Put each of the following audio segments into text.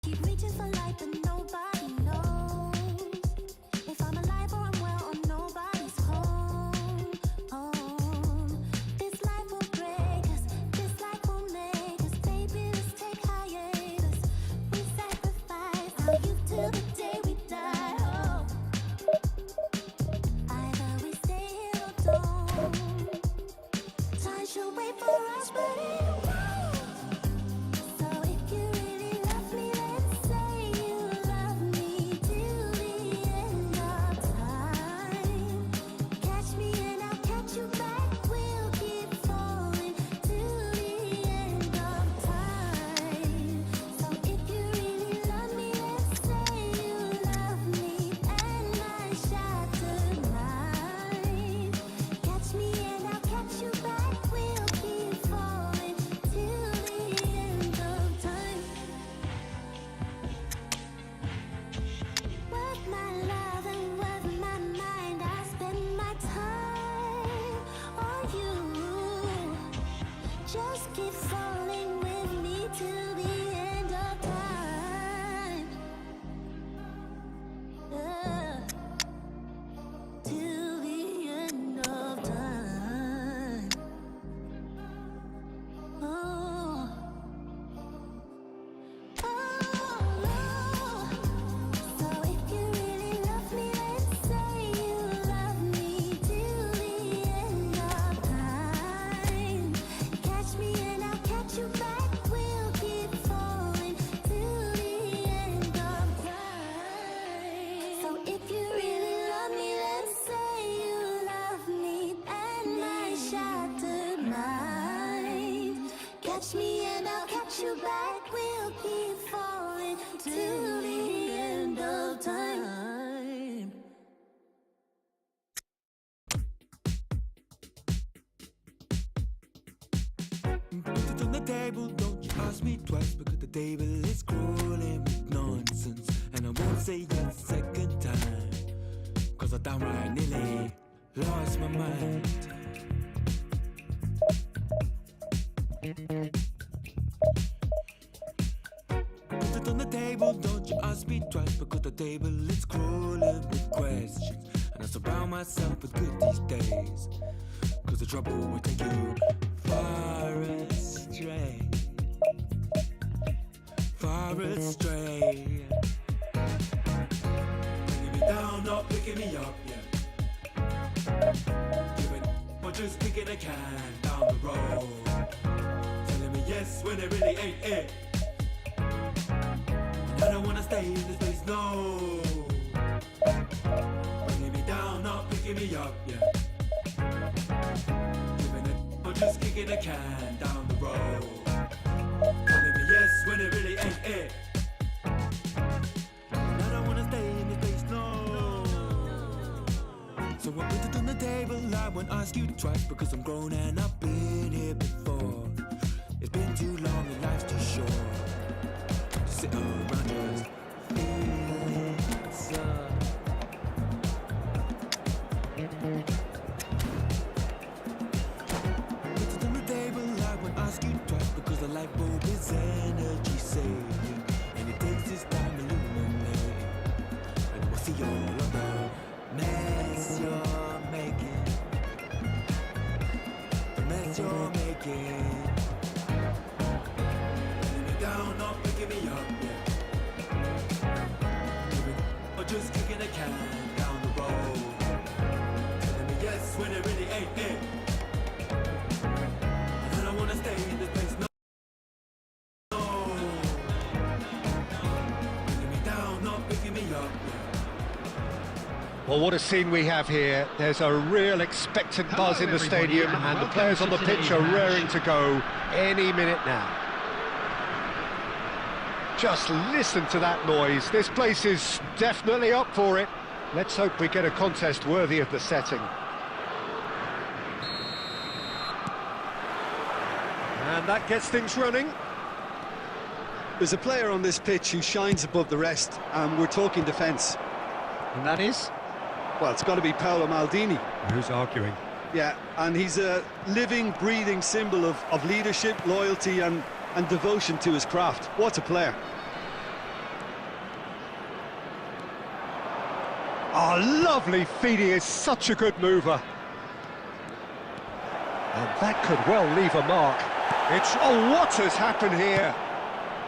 Keep reaching for light, but nobody knows if I'm alive or I'm well or nobody's home. This life will break us, this life will make us. Baby, let's take hiatus. We sacrifice our youth till the day we die. Oh, either we stay here or don't. Time should wait for us, but it won't. So if you really love me, let's say you love me till the end of time. Catch me and I'll catch you back. We'll keep falling till the end of time. So if you really love me, let's say you love me and my shattered mind. Catch me and I'll catch you back. We'll keep falling till the end of time. Worth my love and worth my mind. I spend my time on you. Just keep falling with me till the end of time. Till the end of time. Oh, oh. So if you really love me, let's say you love me till the end of time. Catch me and I'll catch you back. We'll keep falling till the end of time. So if you really love me, let's say you love me and my shattered mind. Catch me and I'll catch you back. We'll keep falling till the end of time. Put it on the table, don't you ask me twice, because the table is crawling with nonsense. And I won't say yes second time, cause I downright nearly lost my mind. Put it on the table, don't you ask me twice, because the table is crawling with questions. And I surround myself with good these days, cause the trouble will take you far astray. Far astray. Bringing me down, not picking me up, yeah. Giving or just kicking a can down the road. Telling me yes when it really ain't it. And I don't wanna stay in this place, no. Bringing me down, not picking me up, yeah. Giving it or just kicking a can down the road. Telling me yes when it really ain't it. And I don't wanna stay in this place, no. So I put it on the table, I won't ask you twice, because I'm grown and I've been here before. It's been too long and life's too short to sit around just feeling sad. Put it on the table, I won't ask you twice, because the light bulb is energy saving, and it takes this time illuminating. And we'll see all of the mess you're making, the mess you're making. Putting me down, not picking me up, yeah. Or just kicking a can down the road. Telling me yes when it really ain't it. And I don't wanna stay in this place, no. Putting me down, not picking me up, yeah. Well, what a scene we have here. There's a real expectant buzz in the stadium, and the players on the pitch are raring to go any minute now. Just listen to that noise. This place is definitely up for it. Let's hope we get a contest worthy of the setting. And that gets things running. There's a player on this pitch who shines above the rest, and we're talking defence. And that is? Well, it's got to be Paolo Maldini. Who's arguing? Yeah, and he's a living, breathing symbol of leadership, loyalty and devotion to his craft. What a player. Oh, lovely feed, he is such a good mover. And that could well leave a mark. Oh, what has happened here?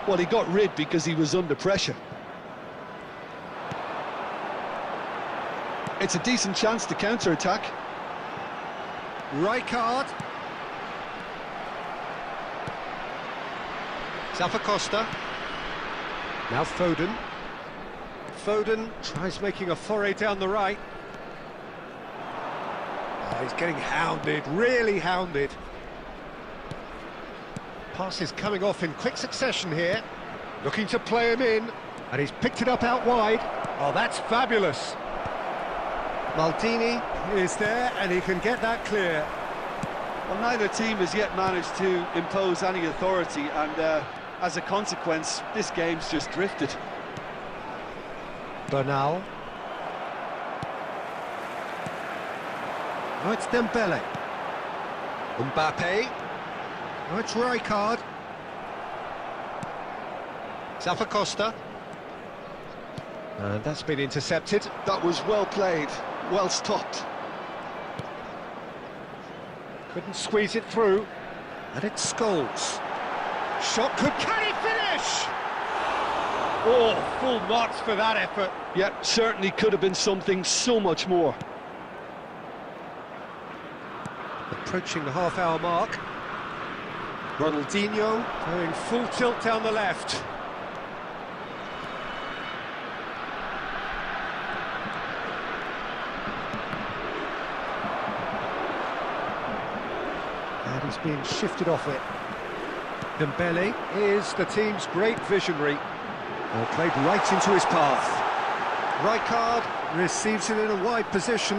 Well, he got rid because he was under pressure. It's a decent chance to counter-attack. Rijkaard. Costa. Now Foden. Foden tries making a foray down the right. Oh, he's getting hounded, really hounded. Passes coming off in quick succession here. Looking to play him in, and he's picked it up out wide. Oh, that's fabulous. Maldini is there, and he can get that clear. Well, neither team has yet managed to impose any authority, and as a consequence, this game's just drifted. Bernal. Oh, it's Dembele. Mbappe. Oh, it's Rijkaard. Costa. And that's been intercepted. That was well played, well stopped. Couldn't squeeze it through. And it's Scholes. Shot can he finish? Oh, full marks for that effort. Yeah, certainly could have been something so much more. Approaching the half-hour mark. Ronaldinho going full tilt down the left. And he's being shifted off it. Dembele is the team's great visionary. Well, played right into his path. Rijkaard receives it in a wide position.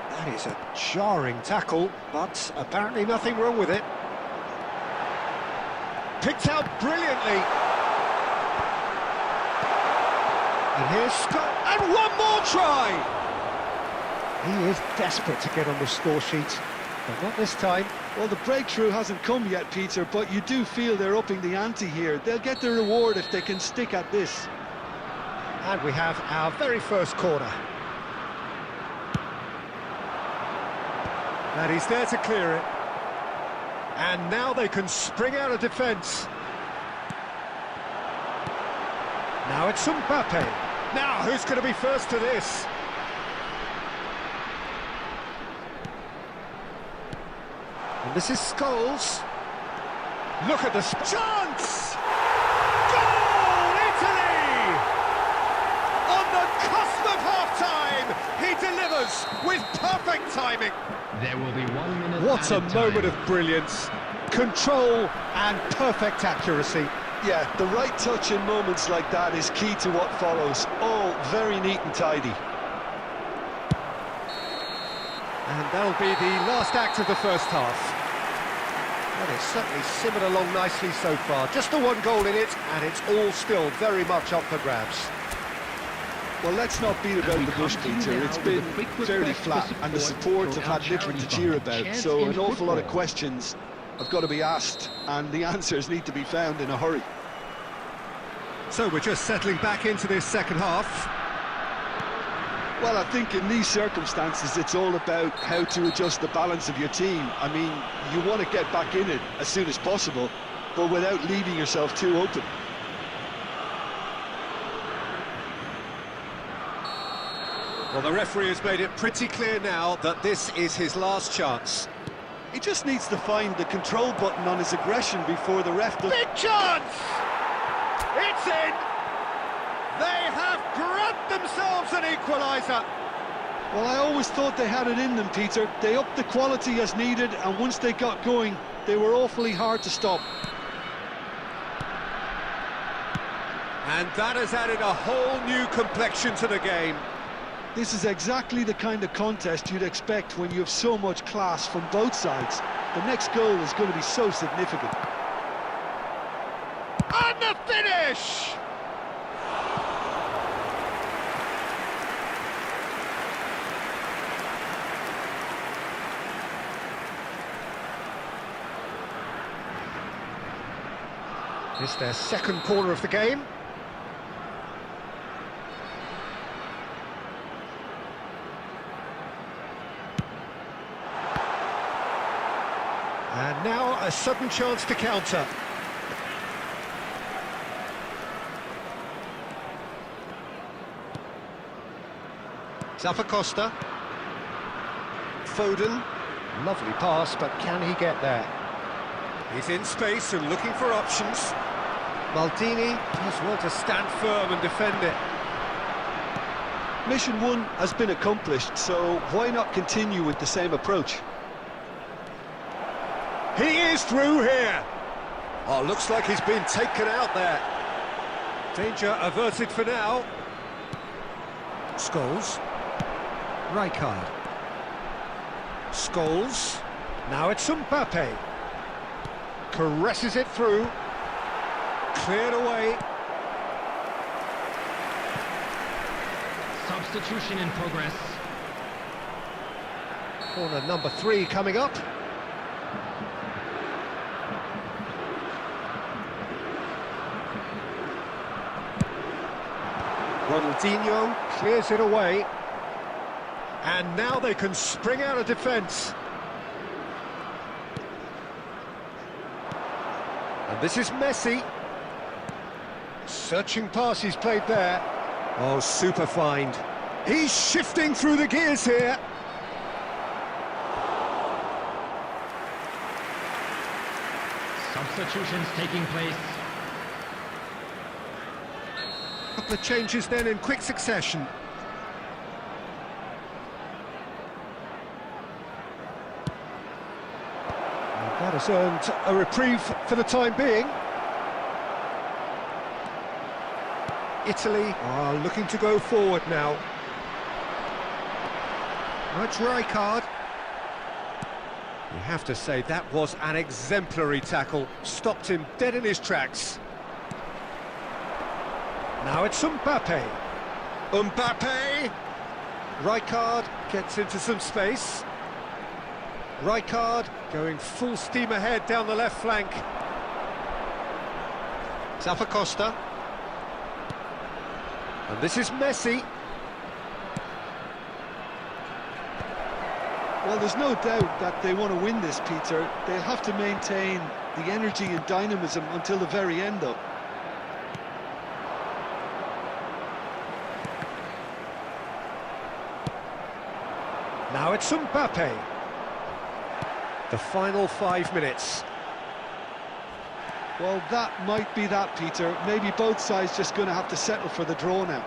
That is a jarring tackle, but apparently nothing wrong with it. Picked out brilliantly. And here's Scott, and one more try! He is desperate to get on the score sheet, but not this time. Well, the breakthrough hasn't come yet, Peter, but you do feel they're upping the ante here. They'll get the reward if they can stick at this. And we have our very first corner. And he's there to clear it. And now they can spring out of defence. Now it's Mbappe. Now who's going to be first to this? And this is Scholes. Look at the chance! Goal, Italy! On the cusp of half-time, he delivers with perfect timing. There will be 1 minute. What a added moment time. of brilliance, control and perfect accuracy. Yeah, the right touch in moments like that is key to what follows. All very neat and tidy. And that'll be the last act of the first half. Well, it's certainly simmered along nicely so far. Just the one goal in it, and it's all still very much up for grabs. Well, let's not beat about the bush, Peter. It's been fairly flat, and the support have had little to cheer about, so an awful lot of questions have got to be asked, and the answers need to be found in a hurry. So we're just settling back into this second half. Well, I think in these circumstances, it's all about how to adjust the balance of your team. I mean, you want to get back in it as soon as possible, but without leaving yourself too open. Well, the referee has made it pretty clear now that this is his last chance. He just needs to find the control button on his aggression before the ref does... Big chance! It's in! They have grabbed themselves an equaliser. Well, I always thought they had it in them, Peter. They upped the quality as needed, and once they got going, they were awfully hard to stop. And that has added a whole new complexion to the game. This is exactly the kind of contest you'd expect when you have so much class from both sides. The next goal is going to be so significant. And the finish! It's their second corner of the game. And now a sudden chance to counter. Costa. Foden. Lovely pass, but can he get there? He's in space and looking for options. Maldini does well to stand firm and defend it. Mission 1 has been accomplished, so why not continue with the same approach? He is through here. Oh, looks like he's been taken out there. Danger averted for now. Scholes. Rijkaard. Scholes. Now it's Mbappe. Caresses it through. Cleared away. Substitution in progress. Corner number 3 coming up. Ronaldinho clears it away. And now they can spring out of defence. And this is Messi. Searching pass he's played there. Oh, super find. He's shifting through the gears here. Substitutions taking place. Couple of changes then in quick succession. That has earned a reprieve for the time being. Italy are looking to go forward now. That's Rijkaard. You have to say that was an exemplary tackle. Stopped him dead in his tracks. Now it's Mbappe. Mbappe! Rijkaard gets into some space. Rijkaard going full steam ahead down the left flank. Costa. And this is Messi. Well, there's no doubt that they want to win this, Peter. They'll have to maintain the energy and dynamism until the very end, though. Now it's Mbappe. The final 5 minutes. Well, that might be that, Peter. Maybe both sides just going to have to settle for the draw now.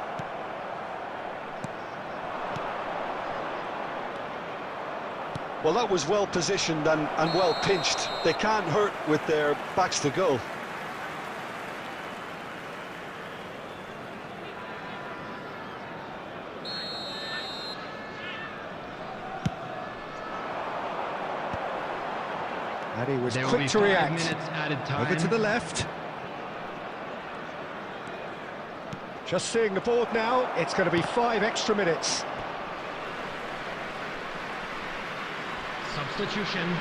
Well, that was well positioned and well pinched. They can't hurt with their backs to goal. And he was There will quick be to 5 react. minutes added time. Over to the left. Just seeing the board now, it's going to be 5 extra minutes. Substitution.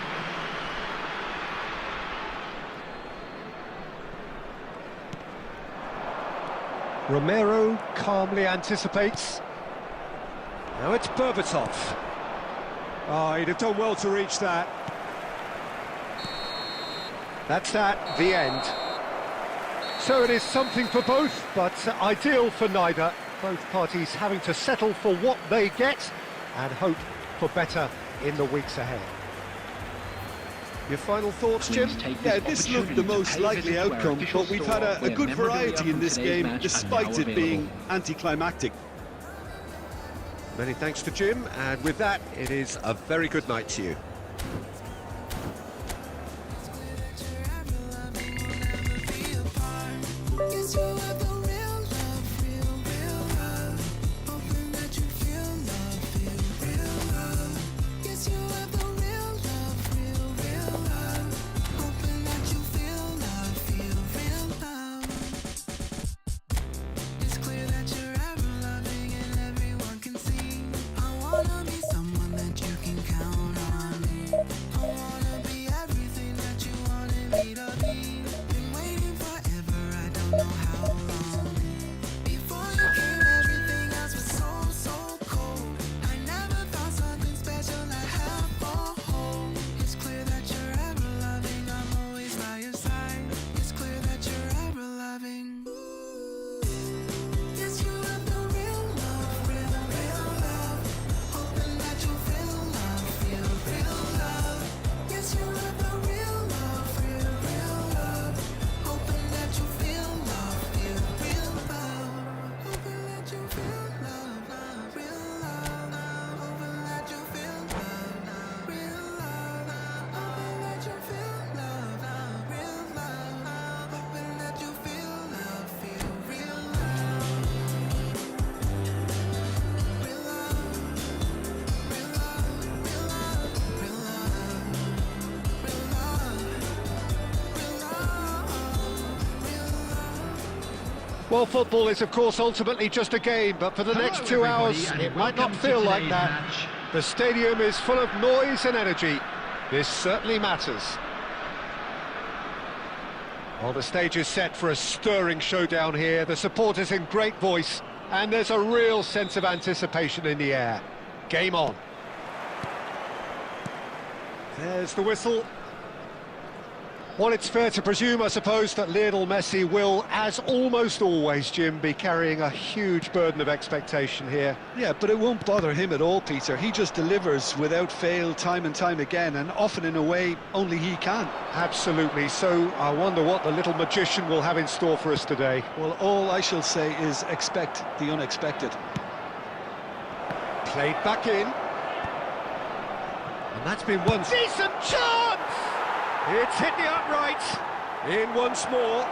Romero calmly anticipates. Now it's Berbatov. Oh, he'd have done well to reach that. That's that, the end. So it is something for both, but ideal for neither. Both parties having to settle for what they get and hope for better in the weeks ahead. Your final thoughts, Jim? Yeah, this looked the most likely outcome, but we've had a good variety in this game, despite it being anticlimactic. Many thanks to Jim, and with that, it is a very good night to you. Guess you have the real love, real love. Hoping that you feel love, real love. Guess you have the real love, real love. Hoping that you feel real love. It's clear that you're ever loving and everyone can see. I wanna be someone that you can count on. Well, football is, of course, ultimately just a game, but for the next 2 hours, it might not feel like that. The stadium is full of noise and energy. This certainly matters. Well, the stage is set for a stirring showdown here. The supporters in great voice, and there's a real sense of anticipation in the air. Game on. There's the whistle. Well, it's fair to presume, I suppose, that Lionel Messi will, as almost always, Jim, be carrying a huge burden of expectation here. Yeah, but it won't bother him at all, Peter. He just delivers without fail time and time again, and often in a way only he can. Absolutely. So I wonder what the little magician will have in store for us today. Well, all I shall say is expect the unexpected. Played back in. And that's been one decent chance! It's hit the upright. In once more.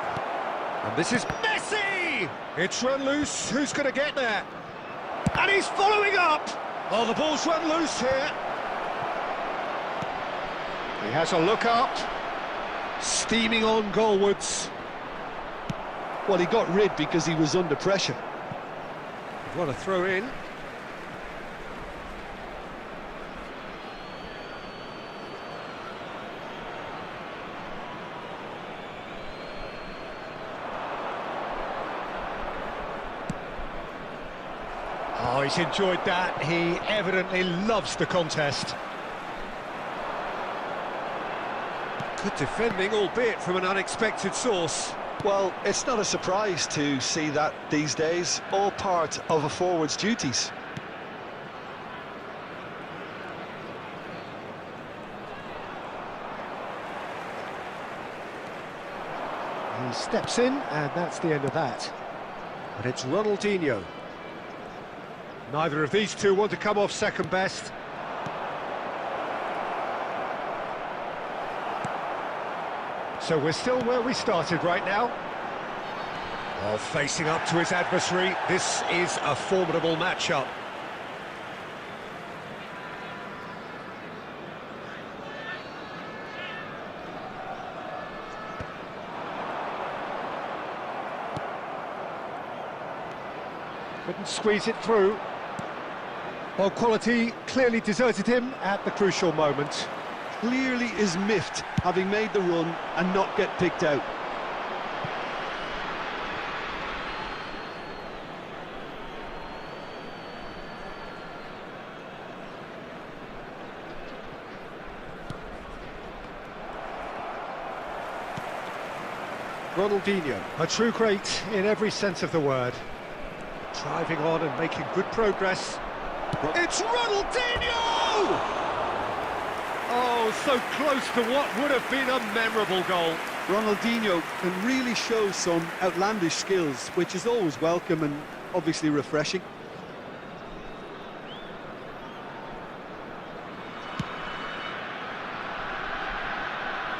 And this is Messi! It's run loose. Who's going to get there? And he's following up! Oh, the ball's run loose here. He has a look up. Steaming on goalwards. Well, he got rid because he was under pressure. What a throw in. Oh, he's enjoyed that. He evidently loves the contest. Good defending, albeit from an unexpected source. Well, it's not a surprise to see that these days, all part of a forward's duties. He steps in, and that's the end of that. But it's Ronaldinho. Neither of these two want to come off second best. So we're still where we started right now. Oh, facing up to his adversary, this is a formidable matchup. Couldn't squeeze it through. Well, quality clearly deserted him at the crucial moment. Clearly is miffed, having made the run and not get picked out. Ronaldinho, a true great in every sense of the word. Driving on and making good progress. It's Ronaldinho! Oh, so close to what would have been a memorable goal. Ronaldinho can really show some outlandish skills, which is always welcome and obviously refreshing.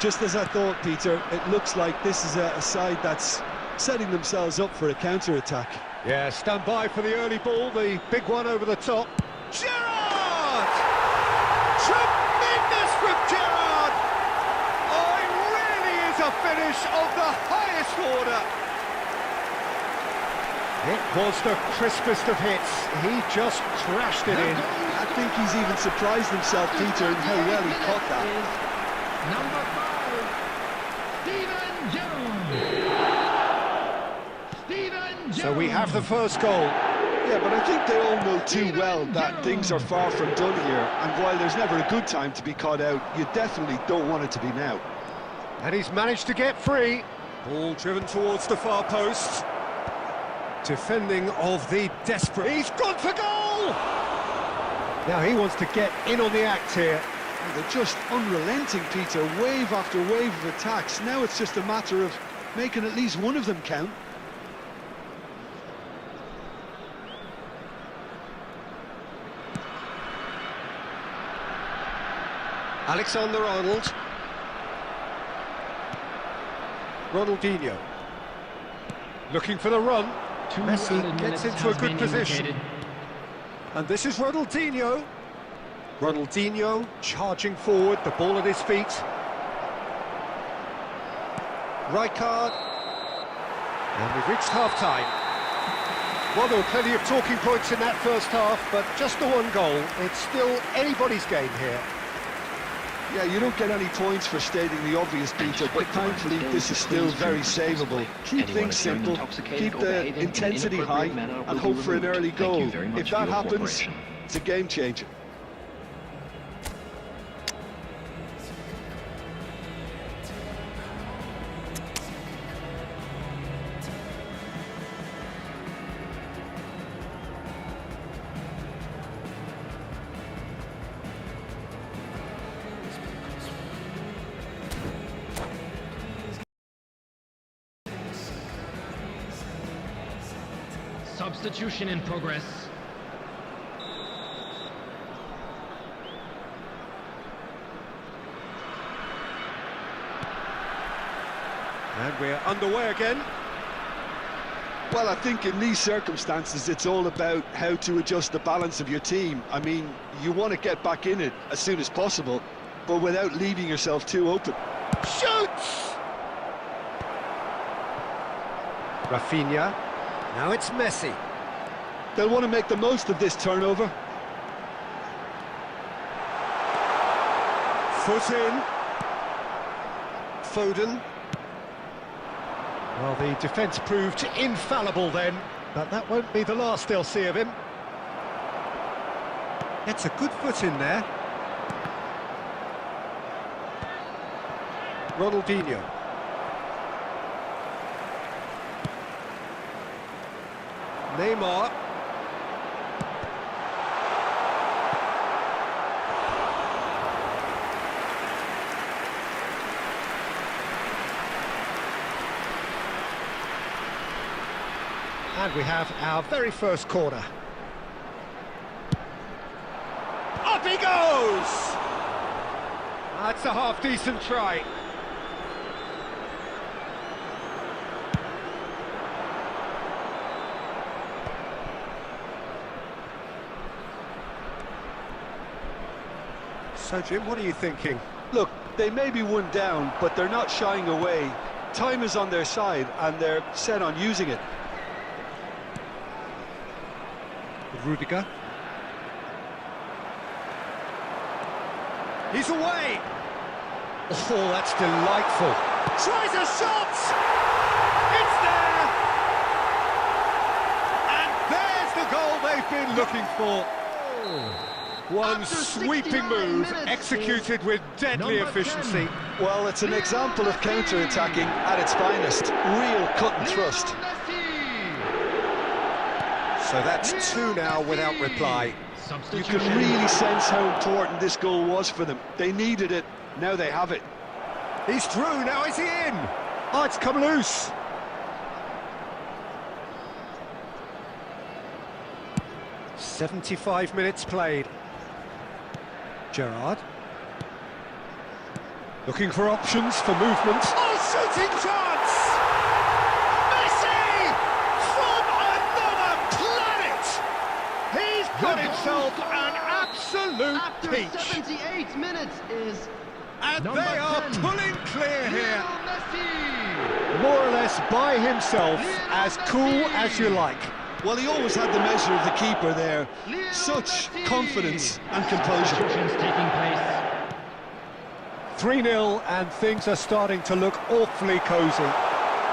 Just as I thought, Peter, it looks like this is a side that's setting themselves up for a counter-attack. Yeah, stand by for the early ball, the big one over the top. Gerrard! Tremendous from Gerrard! Oh, it really is a finish of the highest order. It was the crispest of hits. He just crashed it in. I think he's even surprised himself, Peter, in how well he caught that. Number 5, Steven Gerrard. So we have the first goal. Yeah, but I think they all know too well that things are far from done here, and while there's never a good time to be caught out, you definitely don't want it to be now. And he's managed to get free. Ball driven towards the far post. Defending of the desperate. He's gone for goal! Now he wants to get in on the act here. And they're just unrelenting, Peter, wave after wave of attacks. Now it's just a matter of making at least one of them count. Alexander-Arnold. Ronaldinho. Looking for the run. Messi gets into a good position. And this is Ronaldinho. Ronaldinho charging forward, the ball at his feet. Rijkaard. And we've reached half-time. Well, there were plenty of talking points in that first half, but just the one goal. It's still anybody's game here. Yeah, you don't get any points for stating the obvious, Peter, but thankfully this is still very savable. Keep things simple, keep the intensity high, and hope for an early goal. If that happens, it's a game changer. Substitution in progress. And we're underway again. Well, I think in these circumstances it's all about how to adjust the balance of your team. I mean, you want to get back in it as soon as possible, but without leaving yourself too open. Shoots! Rafinha. Now it's Messi. They'll want to make the most of this turnover. Foot in. Foden. Well, the defence proved infallible then, but that won't be the last they'll see of him. It's a good foot in there. Ronaldinho. Neymar. And we have our very first corner. Up he goes! That's a half-decent try. So, Jim, what are you thinking? Look, they may be one down, but they're not shying away. Time is on their side, and they're set on using it. Rudiger. He's away! Oh, that's delightful. Tries a shot! It's there! And there's the goal they've been looking for. One sweeping move, executed with deadly efficiency. Well, it's an example of counter-attacking at its finest. Real cut and thrust. So that's two now without reply. You can really sense how important this goal was for them. They needed it, now they have it. He's through, now is he in? Oh, it's come loose. "75 minutes played. Gerrard. Looking for options for movement. Oh, shooting chance! Messi! From another planet! He's got himself an absolute After peach. 78 minutes is And Number they are 10. pulling clear here. Messi. More or less by himself, as cool as you like. Well, he always had the measure of the keeper there. Such confidence and composure. Substitutions taking place. 3-0 and things are starting to look awfully cosy.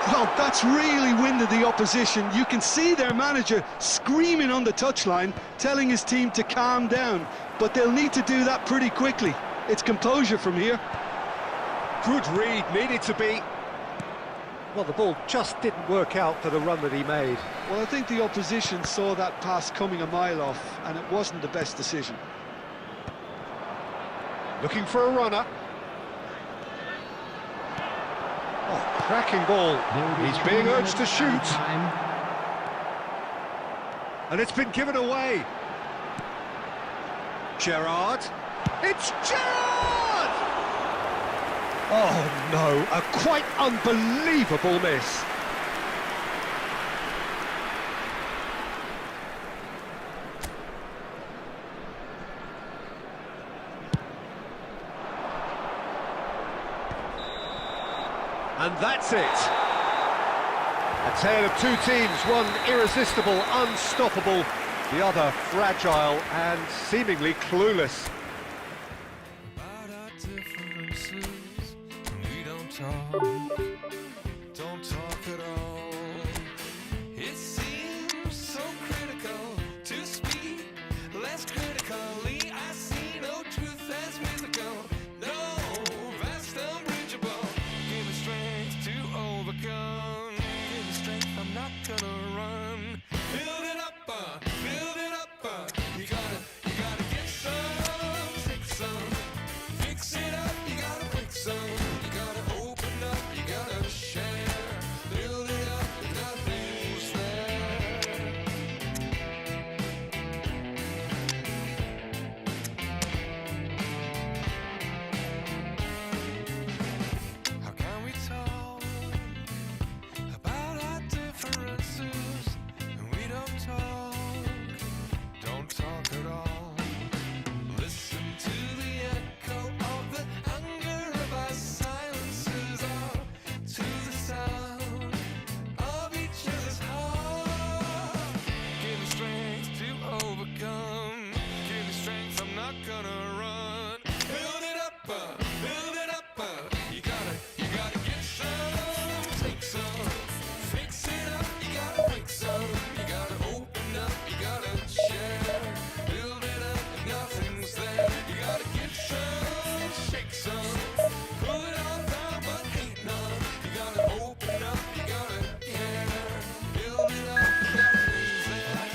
Well, that's really winded the opposition. You can see their manager screaming on the touchline, telling his team to calm down. But they'll need to do that pretty quickly. It's composure from here. Good read, needed to be. Well, the ball just didn't work out for the run that he made. Well, I think the opposition saw that pass coming a mile off, and it wasn't the best decision. Looking for a runner. Oh, cracking ball. He's being urged to shoot. And it's been given away. Gerrard. It's Gerrard! Oh no, a quite unbelievable miss. And that's it. A tale of two teams, one irresistible, unstoppable, the other fragile and seemingly clueless. About our differences, we don't talk at all. It seems so critical to speak less critically. I see no truth as mythical, no vast unbridgeable. Give me strength to overcome. Give me strength, I'm not gonna run. Build it up, you gotta get some, take some, fix it up, you gotta break some, you gotta open up, you gotta share, build it up, nothing's there. How can we talk about our differences and we don't talk at all. Listen to the echo of the anger of our silences, or to the sound of each other's heart. Give me strength to overcome. Give me strength, I'm not gonna run. Build it up, you gotta get some, take some, fix it up, you gotta break some, you gotta open up, you gotta share, build it up, nothing's there, you gotta get some, shake some, pull it all down but hate none, you gotta open up, you gotta care, build it up, nothing's there,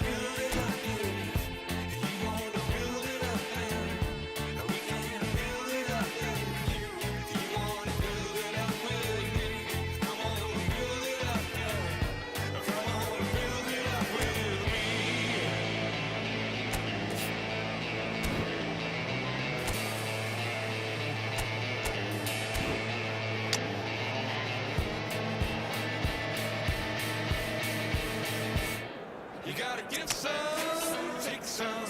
build it up, you wanna build it up, we can build it up, you wanna build it up with me, come on, build it up, come on, build it up with me. You gotta give some, take some,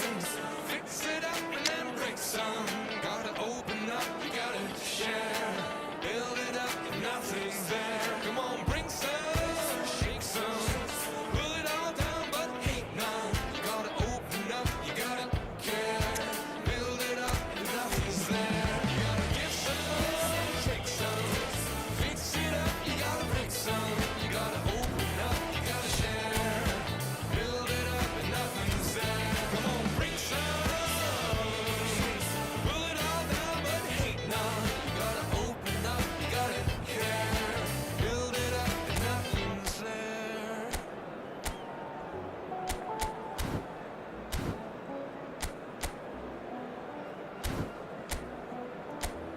fix it up and then break some. Gotta open up, you gotta share, build it up and nothing's there. Come on, bring some, shake some, pull it all down but hate none. You gotta open up, you gotta care, build it up and nothing's there. You gotta give some, take some, fix it up, you gotta break some. You gotta open up, you gotta share, build it up and nothing's there. Come on, bring some, pull it all down but hate none. You gotta open up, you gotta care, build it up and nothing's there.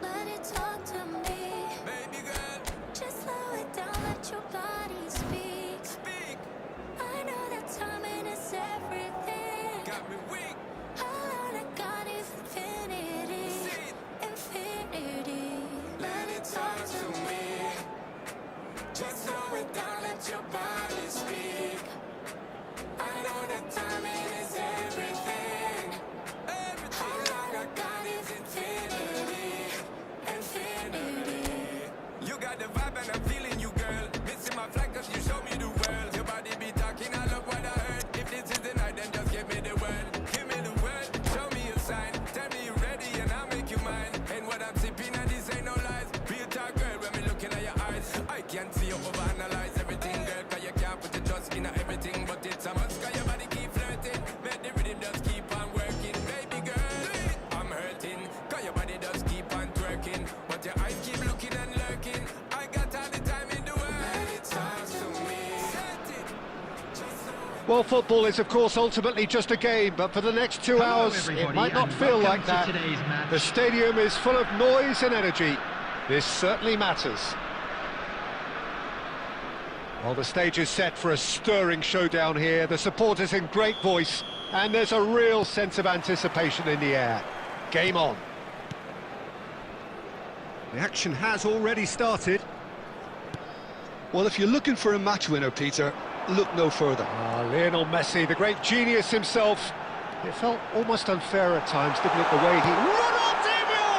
Let it talk to me. Baby girl, Just slow it down, let your body speak. speak, I know that timing is everything. got me weak. All I got is infinity. See it. Infinity. Let it talk to me. Just slow it down, let your body speak. I know that timing is everything. All I got is infinity. Infinity. You got the vibe and I'm feeling you, girl. Missing my flag cause you show me the world. Your body be talking, I love what I heard. If this is the night, then just give me the word. Give me the word, show me a sign. Tell me you're ready and I'll make you mine. And what I'm sipping and this ain't no lies. Be a talk girl when me looking at your eyes. I can't see you overanalyze everything, girl. Cause you can't put your trust in everything. But it's a must cause your body keep flirting. Make the rhythm just keep on working. Baby girl, I'm hurting. Cause your body does keep on twerking. But your eyes keep looking and lurking. I got all the time in the world. Let it talk to me. Set it. Well, football is, of course, ultimately just a game, but for the next 2 hours, it everybody, might not and feel welcome like to that. today's match. The stadium is full of noise and energy. This certainly matters. Well, the stage is set for a stirring showdown here. The supporters in great voice, and there's a real sense of anticipation in the air. Game on. The action has already started. Well, if you're looking for a match winner, Peter, look no further. Lionel Messi, the great genius himself. It felt almost unfair at times, didn't it, the way he... Ronaldinho!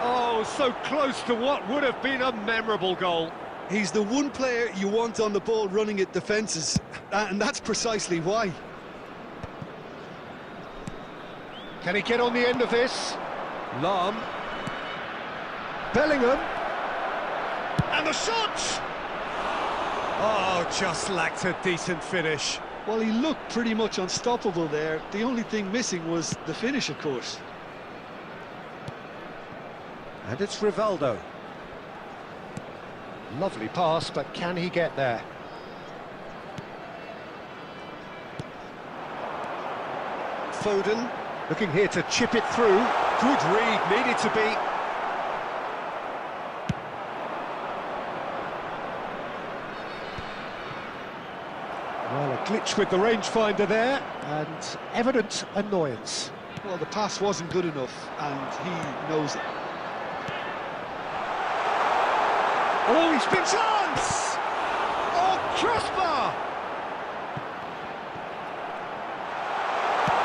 Oh, so close to what would have been a memorable goal. He's the one player you want on the ball running at defences, and that's precisely why. Can he get on the end of this? Lahm. Bellingham. And the shot! Oh, just lacked a decent finish. Well, he looked pretty much unstoppable there. The only thing missing was the finish, of course. And it's Rivaldo. Lovely pass, but can he get there? Foden, looking here to chip it through. Good read, needed to be. Well, a glitch with the rangefinder there, and evident annoyance. Well, the pass wasn't good enough, and he knows it. Oh, he's been chance! Oh, crossbar!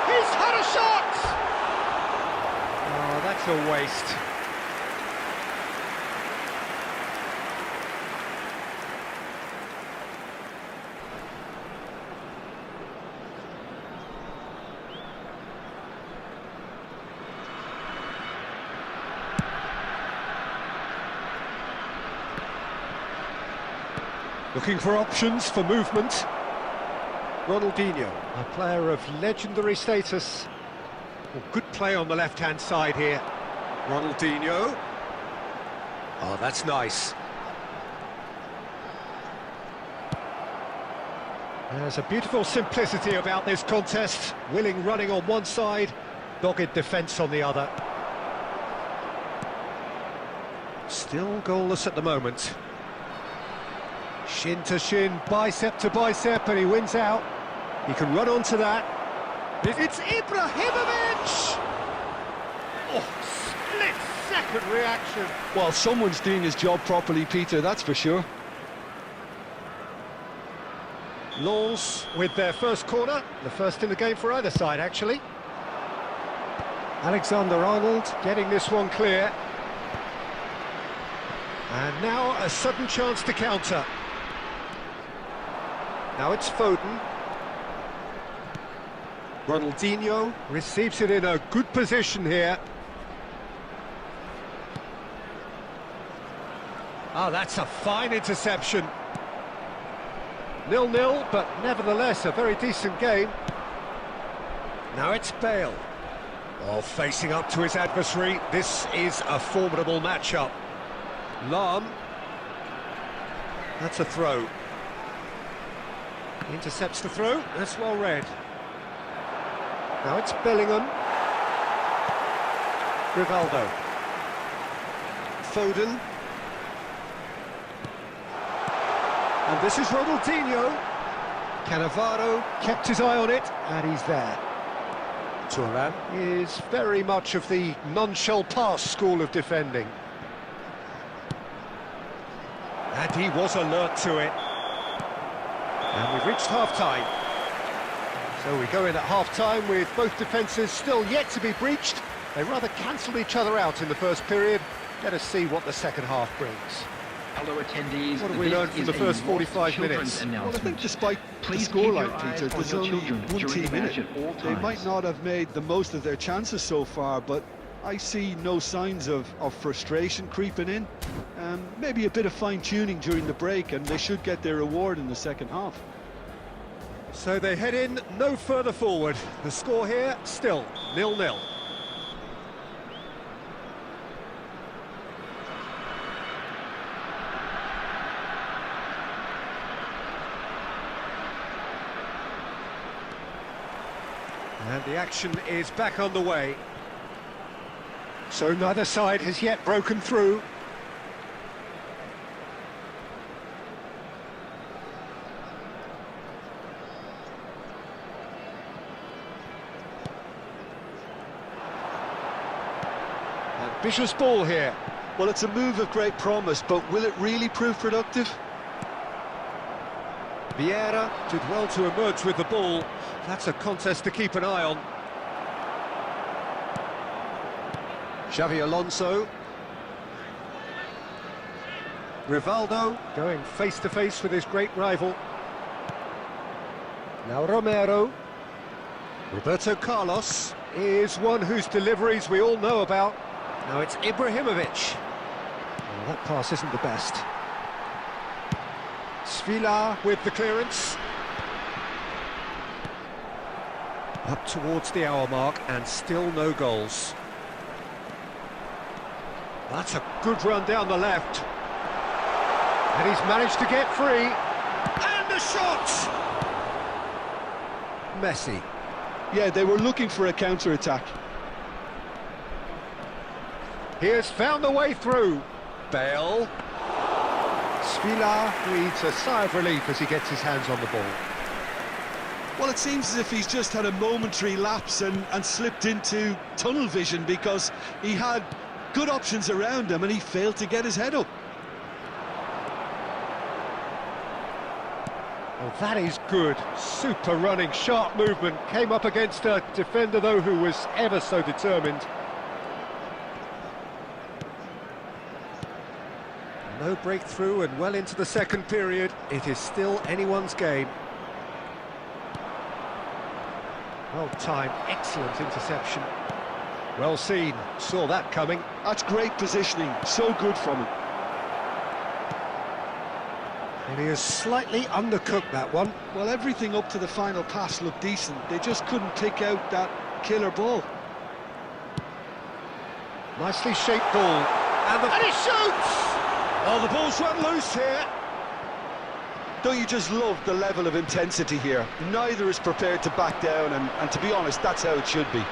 He's had a shot! Oh, that's a waste. Looking for options for movement. Ronaldinho, a player of legendary status. Well, good play on the left-hand side here. Ronaldinho. Oh, that's nice. There's a beautiful simplicity about this contest. Willing running on one side, dogged defence on the other. Still goalless at the moment. Shin to shin, bicep to bicep, and he wins out. He can run onto that. It's Ibrahimovic! Oh, split-second reaction. Well, someone's doing his job properly, Peter, that's for sure. Lens with their first corner, the first in the game for either side, actually. Alexander-Arnold getting this one clear. And now a sudden chance to counter. Now it's Foden. Ronaldinho receives it in a good position here. Ah, that's a fine interception. 0-0, but nevertheless a very decent game. Now it's Bale. Oh, facing up to his adversary. This is a formidable matchup. Lahm. That's a throw. Intercepts the throw, that's well read. Now it's Bellingham. Rivaldo. Foden. And this is Ronaldinho. Cannavaro kept his eye on it, and he's there. Thuram is very much of the none-shall-pass school of defending. And he was alert to it. And we've reached half-time. So we go in at half-time with both defences still yet to be breached. They rather cancelled each other out in the first period. Let us see what the second half brings. Hello, attendees. What have we learned from the first 45 minutes? Well, I think despite the scoreline, Peter, there's only one team in it. They might not have made the most of their chances so far, but I see no signs of frustration creeping in. Maybe a bit of fine-tuning during the break, and they should get their reward in the second half. So they head in no further forward. The score here, still 0-0. And the action is back on the way. So neither side has yet broken through. Ambitious ball here. Well, it's a move of great promise, but will it really prove productive? Vieira did well to emerge with the ball. That's a contest to keep an eye on. Xavi Alonso. Rivaldo going face-to-face with his great rival. Now Romero. Roberto Carlos is one whose deliveries we all know about. Now it's Ibrahimovic. Well, that pass isn't the best. Svila with the clearance. Up towards the hour mark and still no goals. That's a good run down the left. And he's managed to get free. And a shot! Messi. Yeah, they were looking for a counter-attack. He has found the way through. Bale. Svila breathes a sigh of relief as he gets his hands on the ball. Well, it seems as if he's just had a momentary lapse and slipped into tunnel vision, because he had good options around him and he failed to get his head up. Well, that is good. Super running, sharp movement. Came up against a defender, though, who was ever so determined. No breakthrough and well into the second period. It is still anyone's game. Well timed, excellent interception. Well seen, saw that coming. That's great positioning, so good from him. And he has slightly undercooked that one. Well, everything up to the final pass looked decent. They just couldn't pick out that killer ball. Nicely shaped ball. And he shoots! Oh, the ball's run loose here. Don't you just love the level of intensity here? Neither is prepared to back down, and to be honest, that's how it should be.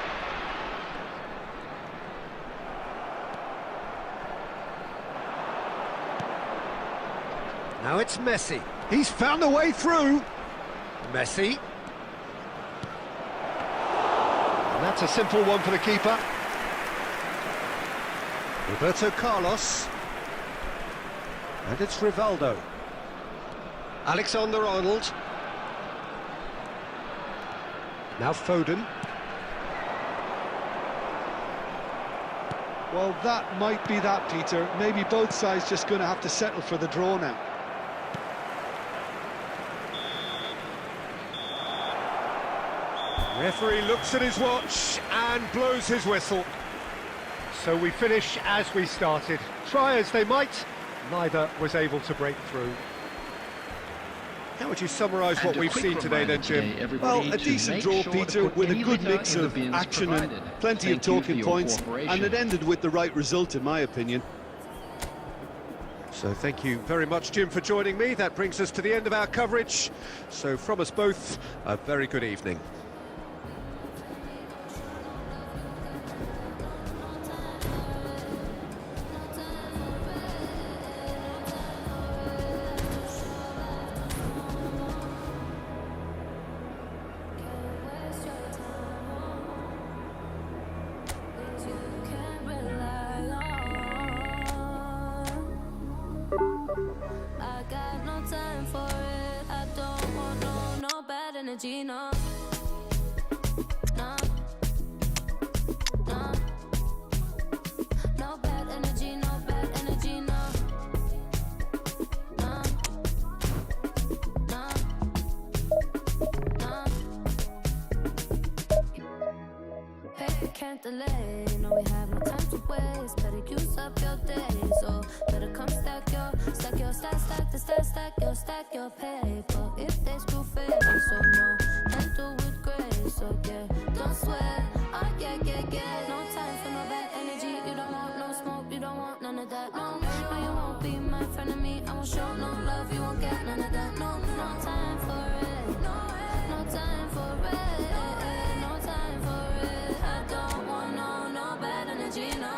Now it's Messi. He's found a way through. Messi. And that's a simple one for the keeper. Roberto Carlos. And it's Rivaldo. Alexander-Arnold. Now Foden. Well, that might be that, Peter. Maybe both sides just going to have to settle for the draw now. Referee looks at his watch and blows his whistle. So we finish as we started. Try as they might, neither was able to break through. How would you summarise what we've seen today then, Jim? Well, a decent draw, Peter, with a good mix of action and plenty of talking points, and it ended with the right result, in my opinion. So thank you very much, Jim, for joining me. That brings us to the end of our coverage. So from us both, a very good evening. I got no time for it. I don't want no bad energy, no. No. No. No bad energy, no bad energy, no. No. No. No. Hey, can't delay. No, we have no time to waste. Better use up your days, so better come stack your stack your paper. If they screw favors, so no, handle with grace, so yeah, don't sweat. Oh yeah, no time for no bad energy. You don't want no smoke, you don't want none of that. No, no, you won't be my friend of me. I won't show no love, you won't get none of that. No, no time for it. No time for it. No time for it. I don't want no bad energy, no.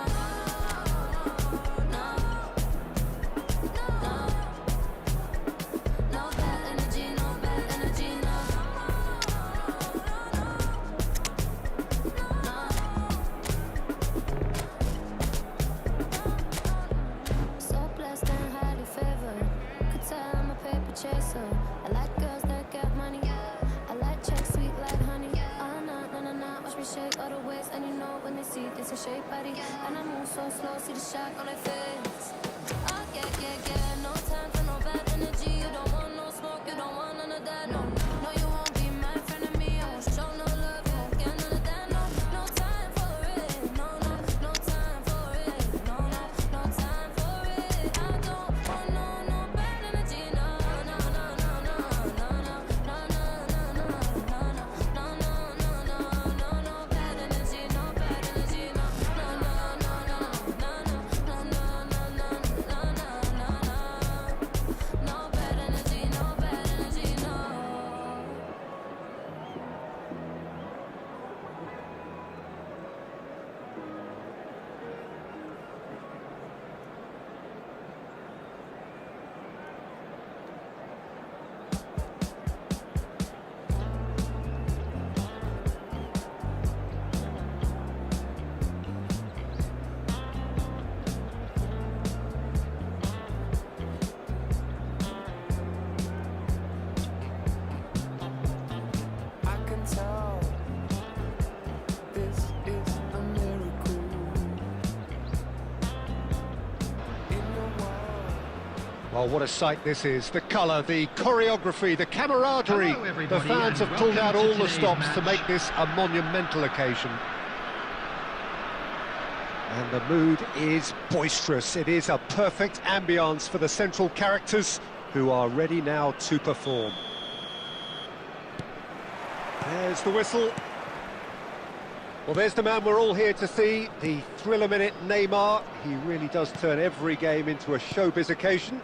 Chaser. I like girls that get money. I like checks sweet like honey. Oh no, watch me shake all the ways, and you know when they see this a shape body, and I move so slow, see the shock on their face. Oh yeah, no Well, what a sight this is. The colour, the choreography, the camaraderie. Hello, The everybody, fans have and pulled out welcome all to the today's stops to match. make this a monumental occasion. And the mood is boisterous. It is a perfect ambience for the central characters who are ready now to perform. There's the whistle. Well, there's the man we're all here to see, the thriller-minute Neymar. He really does turn every game into a showbiz occasion.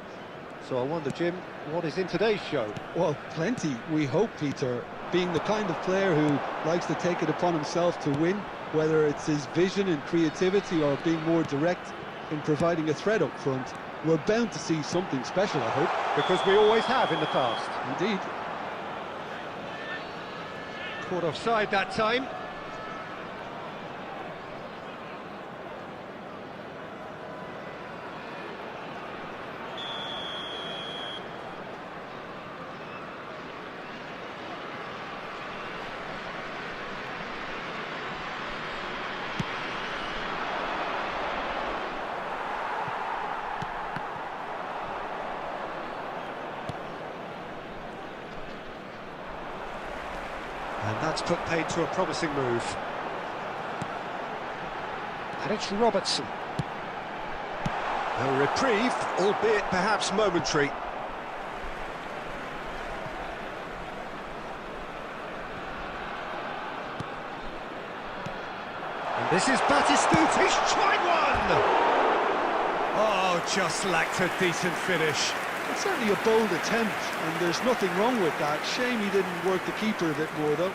So I wonder, Jim, what is in today's show? Well, plenty, we hope, Peter. Being the kind of player who likes to take it upon himself to win, whether it's his vision and creativity or being more direct in providing a threat up front, we're bound to see something special, I hope. Because we always have in the past. Indeed. Caught offside that time. And that's put paid to a promising move. And it's Robertson. A reprieve, albeit perhaps momentary. And this is Batistuta, he's tried one! Oh, just lacked a decent finish. It's certainly a bold attempt, and there's nothing wrong with that. Shame he didn't work the keeper a bit more, though.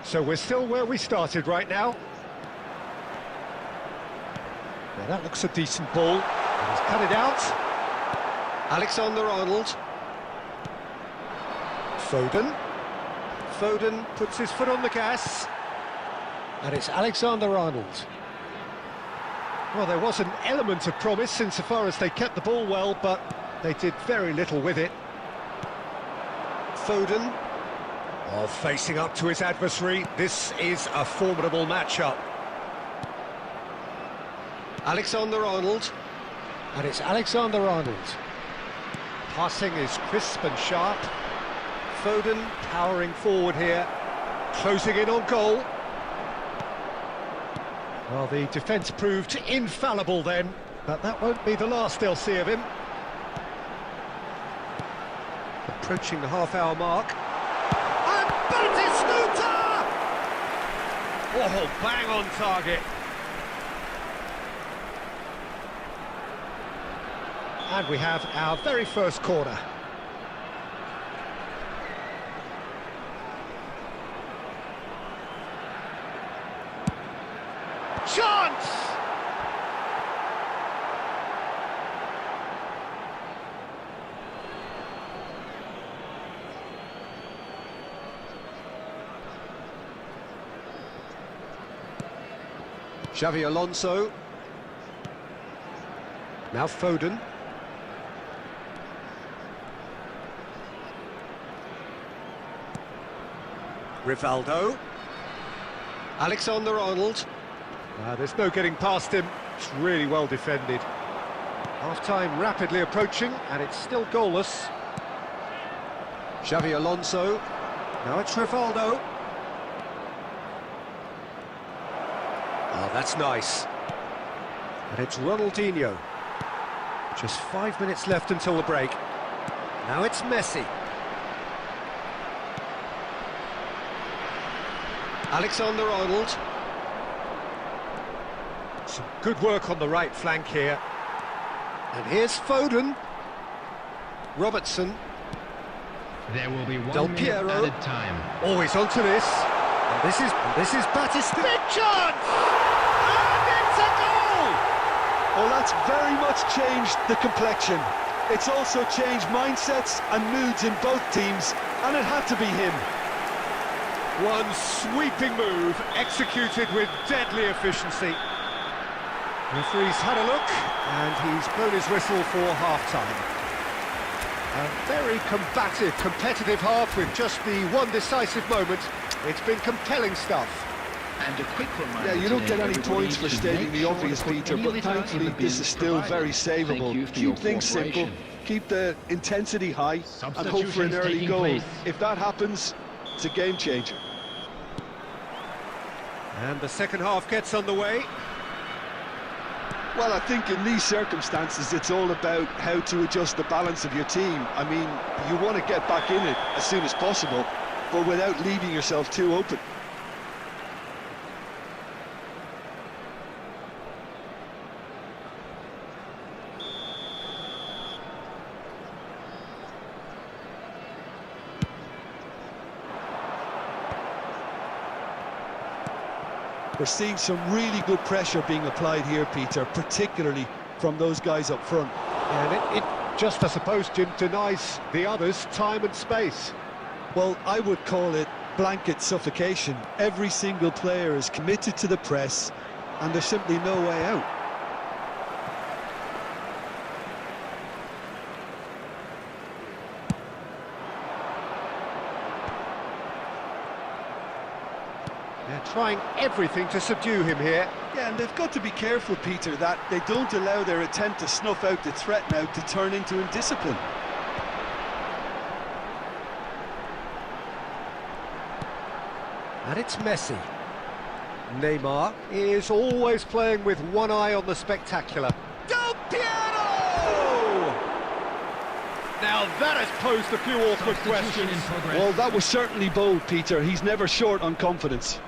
So we're still where we started right now. Now that looks a decent ball. And he's cut it out. Alexander-Arnold. Foden. Foden puts his foot on the gas. And it's Alexander-Arnold. Well, there was an element of promise insofar as they kept the ball well, but they did very little with it. Foden. Oh, facing up to his adversary, this is a formidable matchup. Alexander-Arnold. And it's Alexander-Arnold. Passing is crisp and sharp. Foden powering forward here, closing in on goal. Well, the defence proved infallible then, but that won't be the last they'll see of him. Approaching the half-hour mark. And Batistuta! Oh, bang on target. And we have our very first corner. Chance! Xavi Alonso. Now Foden. Rivaldo. Alexander-Arnold. There's no getting past him. It's really well defended. Half-time rapidly approaching, and it's still goalless. Xavi Alonso. Now it's Rivaldo. Oh, that's nice. And it's Ronaldinho. Just 5 minutes left until the break. Now it's Messi. Alexander-Arnold. Some good work on the right flank here. And here's Foden. Robertson. There will be Del 1 minute Piero. added time. Always onto this. And this is Batistuta. Big chance! And it's a goal! Well, that's very much changed the complexion. It's also changed mindsets and moods in both teams, and it had to be him. One sweeping move, executed with deadly efficiency. Referee's had a look, and he's blown his whistle for half-time. A very combative, competitive half with just the one decisive moment. It's been compelling stuff. And a quick reminder. Yeah, you don't get any everybody, points for to stating make the sure obvious, to put Peter, any but litter in thankfully the this bin is still provided. very Thank savable. you for your Keep things simple, cooperation. keep the intensity high, and hope for an Substitutions early taking goal. place. If that happens, it's a game changer. And the second half gets underway. Well, I think in these circumstances, it's all about how to adjust the balance of your team. I mean, you want to get back in it as soon as possible, but without leaving yourself too open. We're seeing some really good pressure being applied here, Peter, particularly from those guys up front. And it just, I suppose, Jim, denies the others time and space. Well, I would call it blanket suffocation. Every single player is committed to the press, and there's simply no way out. They're trying everything to subdue him here. Yeah, and they've got to be careful, Peter, that they don't allow their attempt to snuff out the threat now to turn into indiscipline. And it's Messi. Neymar is always playing with one eye on the spectacular. Del Piero! Now that has posed a few awkward Substitution questions. in progress. Well, that was certainly bold, Peter. He's never short on confidence.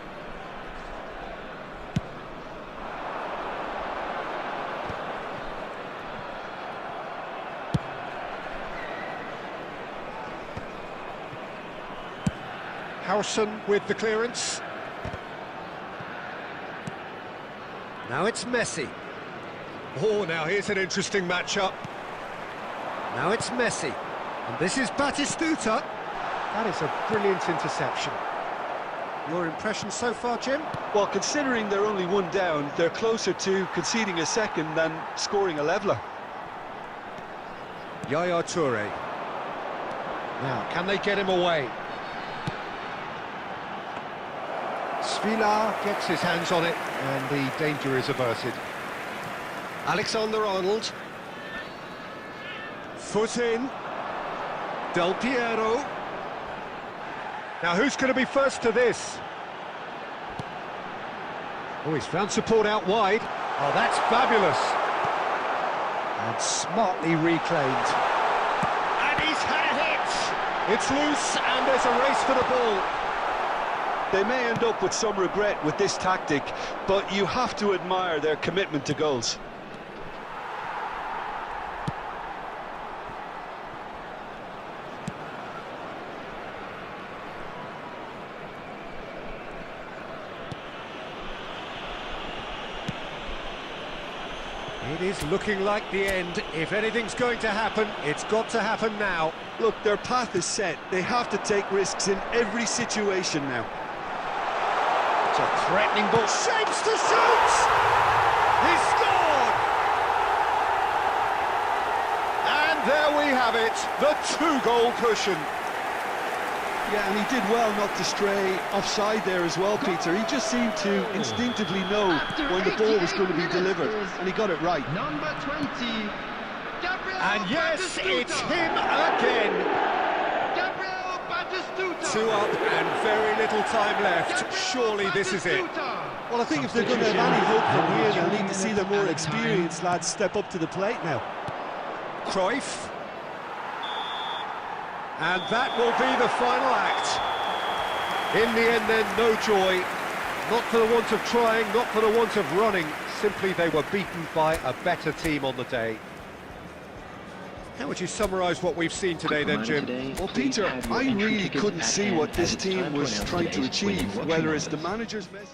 Howson with the clearance. Now it's Messi. Oh, now here's an interesting matchup. Now it's Messi. And this is Batistuta. That is a brilliant interception. Your impression so far, Jim? Well, considering they're only one down, they're closer to conceding a second than scoring a leveller. Yaya Toure. Now, can they get him away? Svila gets his hands on it, and the danger is averted. Alexander-Arnold. Foot in. Del Piero. Now, who's going to be first to this? Oh, he's found support out wide. Oh, that's fabulous. And smartly reclaimed. And he's had a hit! It's loose, and there's a race for the ball. They may end up with some regret with this tactic, but you have to admire their commitment to goals. It is looking like the end. If anything's going to happen, it's got to happen now. Look, their path is set. They have to take risks in every situation now. It's a threatening ball. Shapes to shoot! He scored! And there we have it, the two-goal cushion. Yeah, and he did well not to stray offside there as well, Peter. He just seemed to instinctively know when the ball was going to be delivered, and he got it right. Number 20, Gabriel And yes, Batistuta. it's him again. Gabriel Batistuta. Two up and very little time left. Surely this is it. Well, I think if they're going to have any hope from here, they'll need to see the more experienced lads step up to the plate now. Cruyff. And that will be the final act. In the end then, no joy. Not for the want of trying, not for the want of running. Simply they were beaten by a better team on the day. How would you summarise what we've seen today then, Jim? Well, Peter, I really couldn't see what this team was trying to achieve, whether it's the manager's message.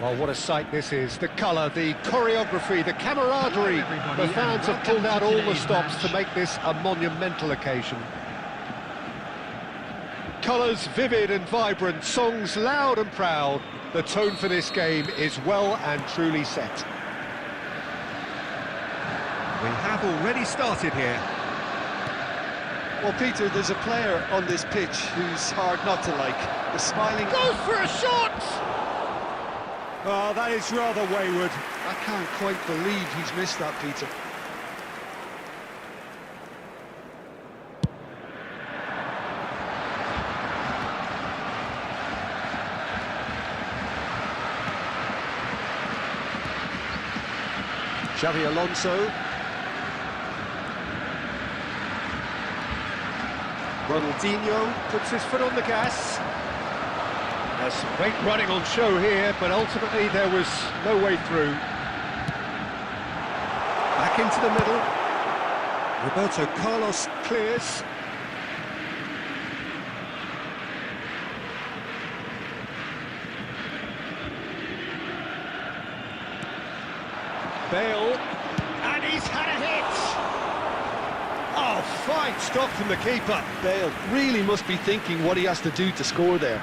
Well, what a sight this is. The colour, the choreography, the camaraderie. everybody, The fans and have pulled out welcome to all the today's stops match. to make this a monumental occasion. Colours vivid and vibrant, songs loud and proud. The tone for this game is well and truly set. We have already started here. Well, Peter, there's a player on this pitch who's hard not to like. The smiling... Goes for a shot! Oh, that is rather wayward. I can't quite believe he's missed that, Peter. Xavi Alonso. Ronaldinho puts his foot on the gas. There's some great running on show here, but ultimately there was no way through. Back into the middle. Roberto Carlos clears. Bale, and he's had a hit! Oh, fine stop from the keeper. Bale really must be thinking what he has to do to score there.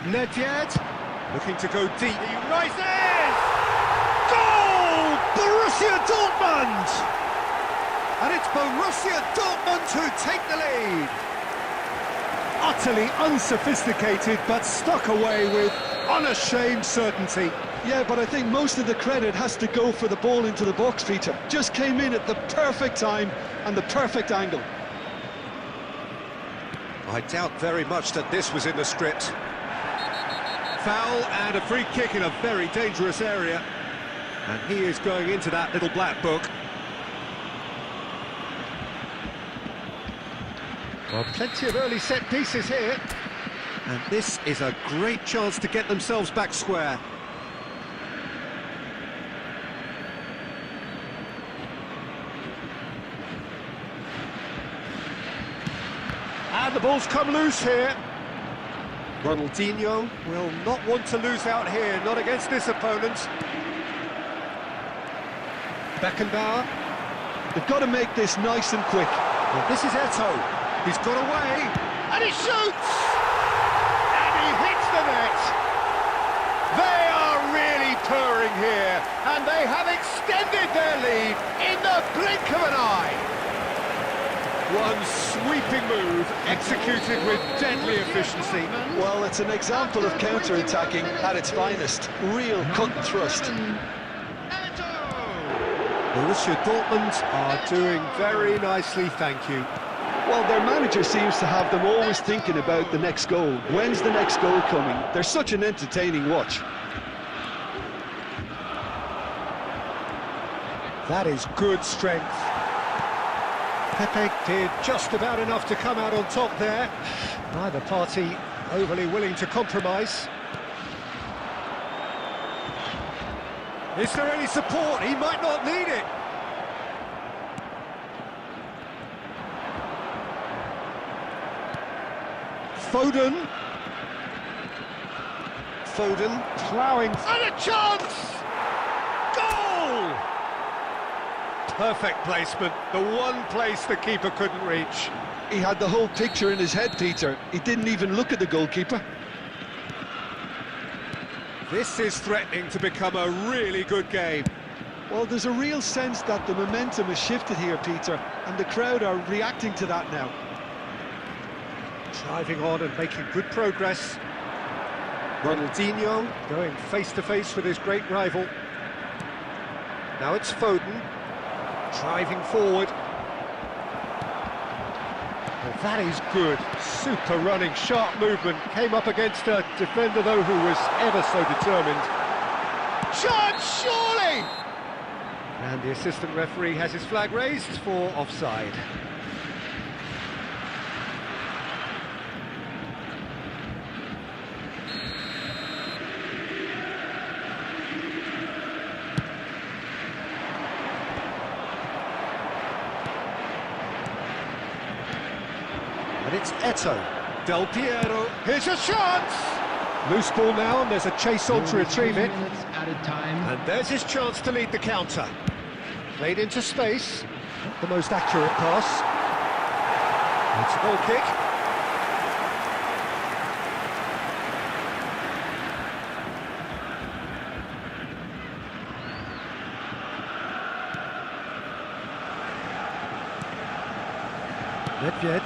Nedved, looking to go deep. He rises! Goal! Borussia Dortmund! And it's Borussia Dortmund who take the lead. Utterly unsophisticated, but stuck away with unashamed certainty. Yeah, but I think most of the credit has to go for the ball into the box, Peter. Just came in at the perfect time and the perfect angle. I doubt very much that this was in the script. Foul and a free kick in a very dangerous area. And he is going into that little black book. Well, plenty of early set pieces here. And this is a great chance to get themselves back square. And the ball's come loose here. Ronaldinho will not want to lose out here, not against this opponent. Beckenbauer. They've got to make this nice and quick. Well, this is Eto'o. He's got away, and he shoots! And he hits the net! They are really purring here, and they have extended their lead in the blink of an eye. One sweeping move, executed with deadly efficiency. Well, it's an example of counter-attacking at its finest. Real cut and thrust. Borussia Dortmund are doing very nicely, thank you. Well, their manager seems to have them always thinking about the next goal. When's the next goal coming? They're such an entertaining watch. That is good strength. Pepe did just about enough to come out on top there. Neither party overly willing to compromise. Is there any support? He might not need it. Foden. Foden ploughing. And a chance! Goal! Perfect placement, the one place the keeper couldn't reach. He had the whole picture in his head, Peter. He didn't even look at the goalkeeper. This is threatening to become a really good game. Well, there's a real sense that the momentum has shifted here, Peter, and the crowd are reacting to that now. Driving on and making good progress. Ronaldinho going face-to-face with his great rival. Now it's Foden. Driving forward. Well, that is good. Super running, sharp movement. Came up against a defender, though, who was ever so determined. Chance, surely! And the assistant referee has his flag raised for offside. And it's Eto'o. Del Piero, here's a chance! Loose ball now, and there's a chase on to retrieve it. Minutes added time. And there's his chance to lead the counter. Played into space, not the most accurate pass. It's a goal kick. Nedved.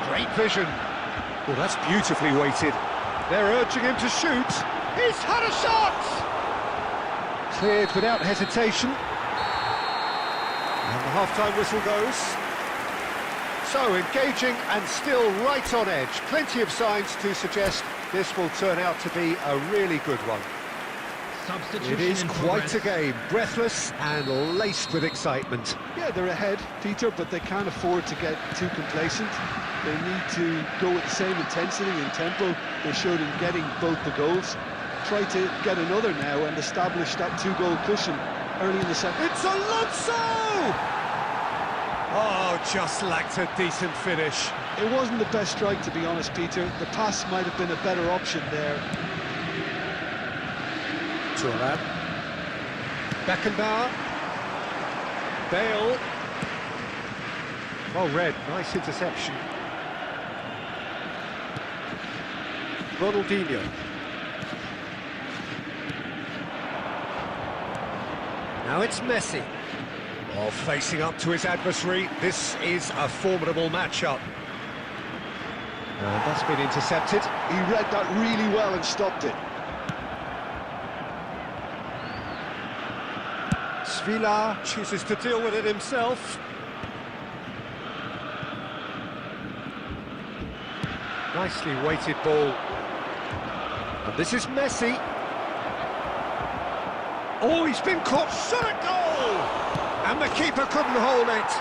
Great vision. Well, that's beautifully weighted. They're urging him to shoot. He's had a shot! Cleared without hesitation. And the half-time whistle goes. So, engaging and still right on edge. Plenty of signs to suggest this will turn out to be a really good one. Substitution It is in quite progress. a game, breathless and laced with excitement. Yeah, they're ahead, Peter, but they can't afford to get too complacent. They need to go with the same intensity and tempo they showed in getting both the goals. Try to get another now and establish that two-goal cushion early in the second. It's Alonso! Oh, just lacked a decent finish. It wasn't the best strike, to be honest, Peter. The pass might have been a better option there. Thuram. Beckenbauer. Bale. Well read, nice interception. Ronaldinho. Now it's Messi. Well, facing up to his adversary, this is a formidable matchup. And that's been intercepted. He read that really well and stopped it. Villa chooses to deal with it himself. Nicely weighted ball. And this is Messi. Oh, he's been caught. Shot at goal! And the keeper couldn't hold it.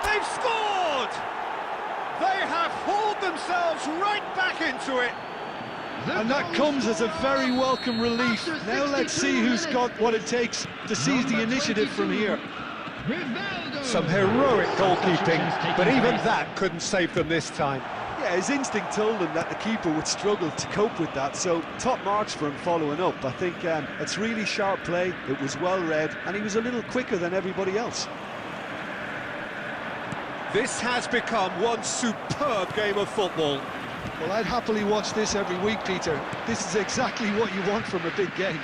They've scored! They have hauled themselves right back into it. And that comes as a very welcome relief. Now let's see who's got what it takes to seize the initiative from here. Some heroic goalkeeping, but even that couldn't save them this time. Yeah, his instinct told him that the keeper would struggle to cope with that, so top marks for him following up. I think it's really sharp play, it was well read, and he was a little quicker than everybody else. This has become one superb game of football. Well, I'd happily watch this every week, Peter. This is exactly what you want from a big game.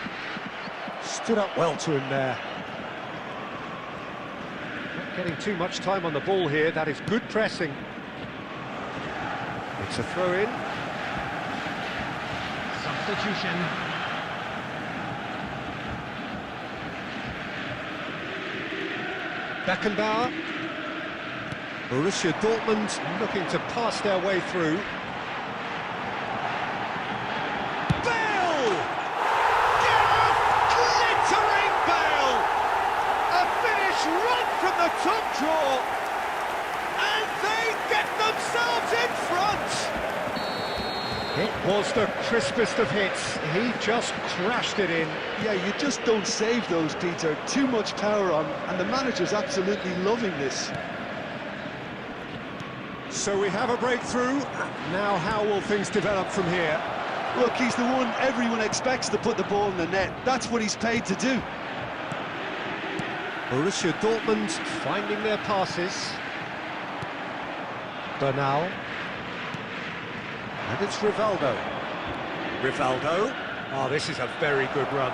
Stood up well to him there. Not getting too much time on the ball here, that is good pressing. It's a throw-in. Substitution. Beckenbauer. Borussia Dortmund looking to pass their way through. Bale! Gareth glittering Bale! A finish right from the top draw! And they get themselves in front! It was the crispest of hits. He just crashed it in. Yeah, you just don't save those, Peter. Too much power on, and the manager's absolutely loving this. So we have a breakthrough. Now how will things develop from here? Look, he's the one everyone expects to put the ball in the net. That's what he's paid to do. Borussia Dortmund finding their passes. Bernal. And it's Rivaldo. Rivaldo. Oh, this is a very good run.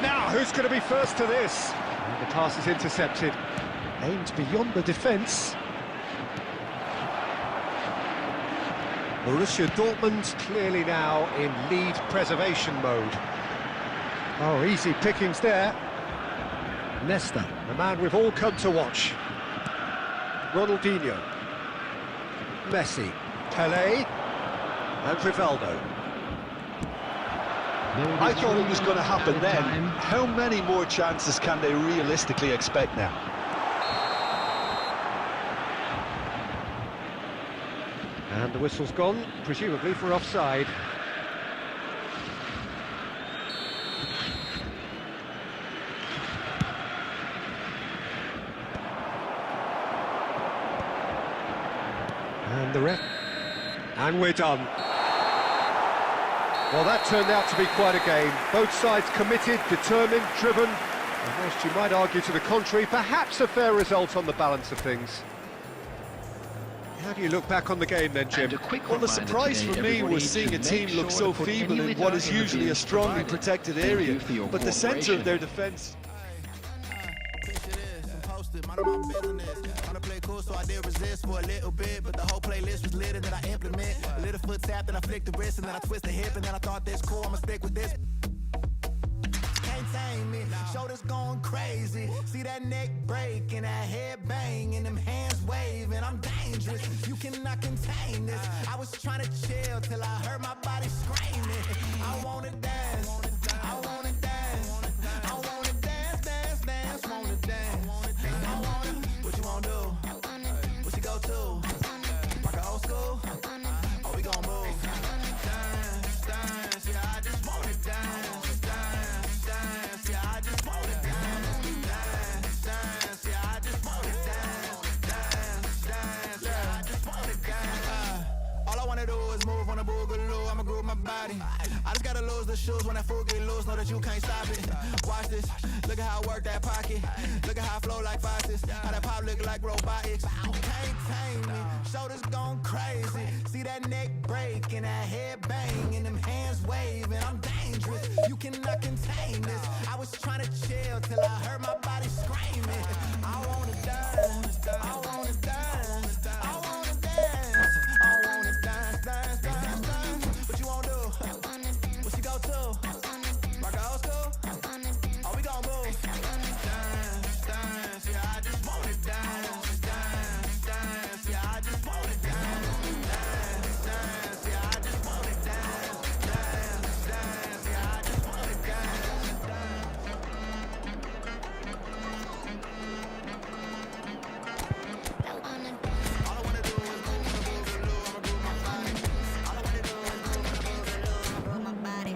Now, who's going to be first to this? And the pass is intercepted. Aimed beyond the defence. Borussia Dortmund clearly now in lead preservation mode. Oh, easy pickings there. Nesta, the man we've all come to watch. Ronaldinho. Messi. Pelé. And Rivaldo. I thought it was going to happen then. How many more chances can they realistically expect now? And the whistle's gone, presumably for offside. And the ref. And we're done. Well, that turned out to be quite a game. Both sides committed, determined, driven. And whilst you might argue to the contrary, perhaps a fair result on the balance of things. How do you look back on the game then, Jim? Well, the surprise for me was seeing a team look so feeble in what is usually a strongly protected area, but the centre of their defence... Mind my business. Wanna play cool, so I did resist for a little bit, but the whole playlist was lit and then I implement. A little foot tap, then I flick the wrist, and then I twist the hip, and then I thought this cool, I'ma stick with this. Can't tame me, shoulders going crazy. See that neck break and that head bang and them hands waving. I'm dangerous, you cannot contain this. I was trying to chill till I heard my body screaming. I wanna dance, I wanna dance, I wanna dance, dance, dance, wanna dance. What you wanna do? What you go to? Rock a old school? Oh, we gon' move. Dance, dance, yeah, I just wanna dance. Dance, dance, yeah, I just wanna dance. Dance, dance, yeah, I just wanna dance. Dance, dance, yeah, I just wanna dance. All I wanna do is move on a boogaloo, I'ma groove my body. I just gotta lose the shoes when that fool get loose, know that you can't stop it. Watch this, look at how I work that pocket. Look at how I flow like faucets, how that pop look like robotics. You can't tame me, shoulders gone crazy. See that neck break and that head bang and them hands waving. I'm dangerous, you cannot contain this. I was trying to chill till I heard my body screaming. I wanna dance, I wanna dance, I wanna dance, I wanna dance, dance, dance, dance. What you wanna do? What you go to? Rock a old school? Oh, we gon' move. Dance, dance, yeah, I just wanna dance. Dance, dance, yeah, I just wanna dance. Dance, dance, yeah, I just wanna dance. Dance, dance, yeah, I just wanna dance. All I wanna do is move on the boogaloo, I'ma groove my body. All I wanna do is move on the boogaloo, I'ma groove my body.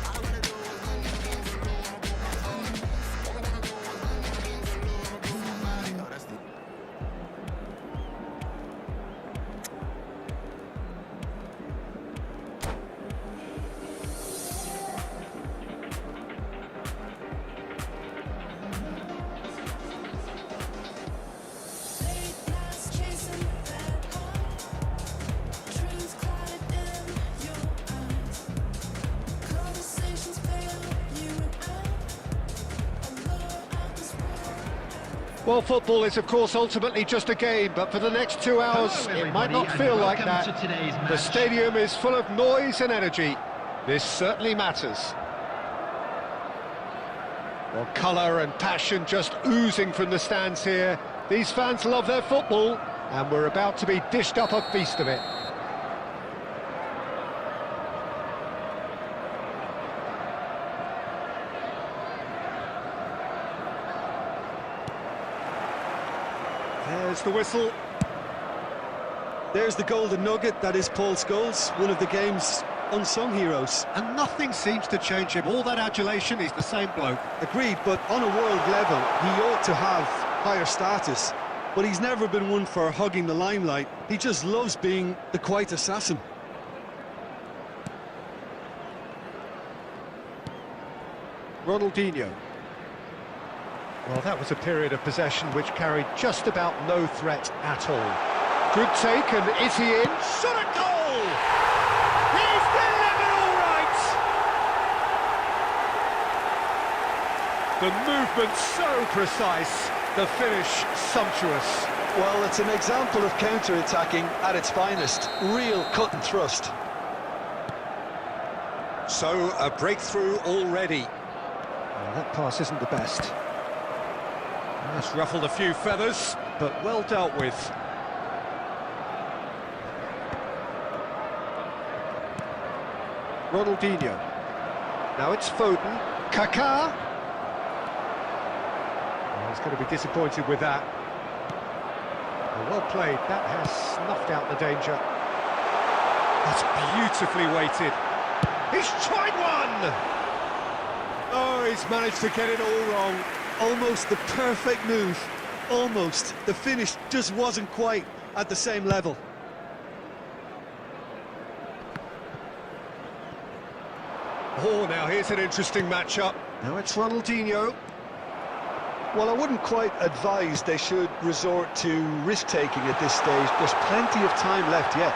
All I wanna do is move on the boogaloo, I'ma groove my body. All I wanna do is move on the boogaloo, I'ma groove my body. Oh, that's the... Late nights chasing that heart, dreams clouded in your eyes. Conversations fail, you and I lure out this world. Well, football is, of course, ultimately just a game, but for the next 2 hours, Hello, it might everybody, not and feel like welcome that. to today's The match. stadium is full of noise and energy. This certainly matters. Well, colour and passion just oozing from the stands here. These fans love their football, and we're about to be dished up a feast of it. There's the whistle. There's the golden nugget, that is Paul Scholes, one of the game's unsung heroes. And nothing seems to change him. All that adulation, he's the same bloke. Agreed, but on a world level, he ought to have higher status. But he's never been one for hugging the limelight. He just loves being the quiet assassin. Ronaldinho. Well, that was a period of possession which carried just about no threat at all. Good take, and is he in? Shot a goal! He's delivered all right! The movement so precise, the finish sumptuous. Well, it's an example of counter-attacking at its finest. Real cut and thrust. So, a breakthrough already. Well, that pass isn't the best. That's ruffled a few feathers, but well dealt with. Ronaldinho. Now it's Foden. Kaká. Oh, he's going to be disappointed with that. Well played. That has snuffed out the danger. That's beautifully weighted. He's tried one! Oh, he's managed to get it all wrong. Almost the perfect move. Almost. The finish just wasn't quite at the same level. Oh, now here's an interesting matchup. Now it's Ronaldinho. Well, I wouldn't quite advise they should resort to risk-taking at this stage. There's plenty of time left yet.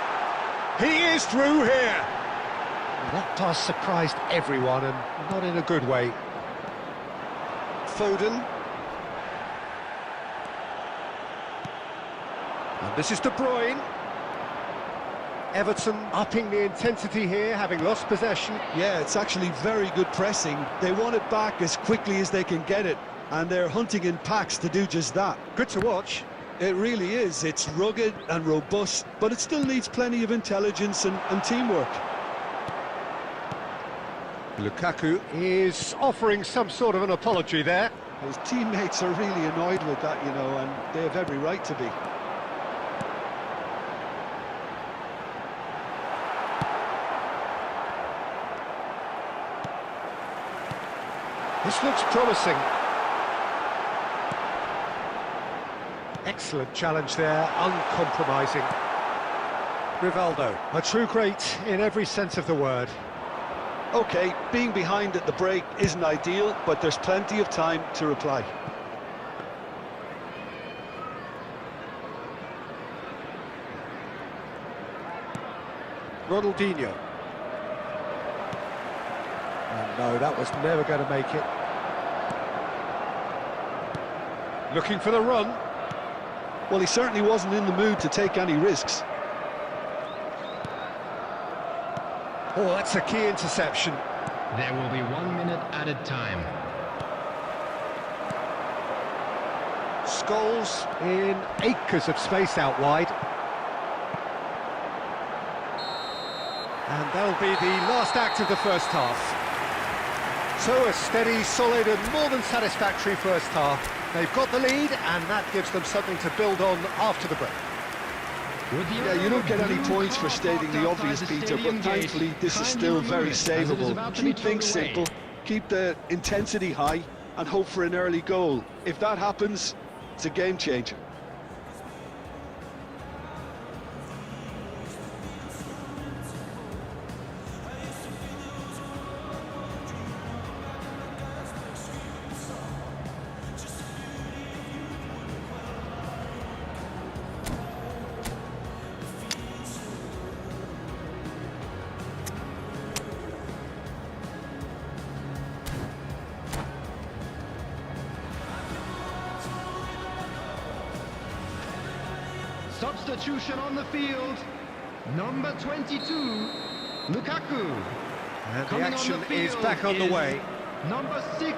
He is through here. That pass surprised everyone, and not in a good way. Foden. And this is De Bruyne. Everton upping the intensity here, having lost possession. Yeah, it's actually very good pressing. They want it back as quickly as they can get it, and they're hunting in packs to do just that. Good to watch. It really is. It's rugged and robust, but it still needs plenty of intelligence and teamwork. Lukaku is offering some sort of an apology there. His teammates are really annoyed with that, you know, and they have every right to be. This looks promising. Excellent challenge there, uncompromising. Rivaldo, a true great in every sense of the word. Okay, being behind at the break isn't ideal, but there's plenty of time to reply. Ronaldinho. And no, that was never going to make it. Looking for the run. Well, he certainly wasn't in the mood to take any risks. Oh, that's a key interception. There will be 1 minute added time. Scholes in acres of space out wide. And that'll be the last act of the first half. So a steady, solid and more than satisfactory first half. They've got the lead and that gives them something to build on after the break. Yeah, you don't get any points for stating the obvious, Peter, but thankfully this is still very savable. Keep things simple, keep the intensity high and hope for an early goal. If that happens, it's a game changer. Substitution on the field. Number 22, Lukaku. And the Coming on action the is field back on the is way. Number 6.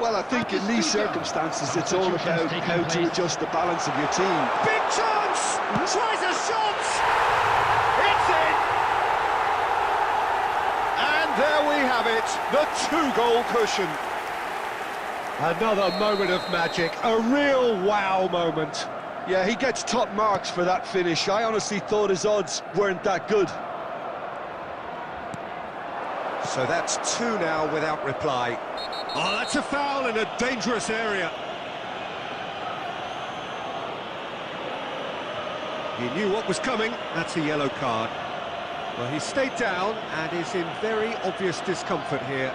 Well, I think in these circumstances it's all about how to adjust the balance of your team. Big chance! Tries a shot! It's in! And there we have it, the 2-goal cushion. Another moment of magic, a real wow moment. Yeah, he gets top marks for that finish. I honestly thought his odds weren't that good. So that's 2 now without reply. Oh, that's a foul in a dangerous area. He knew what was coming. That's a yellow card. Well, he stayed down and is in very obvious discomfort here.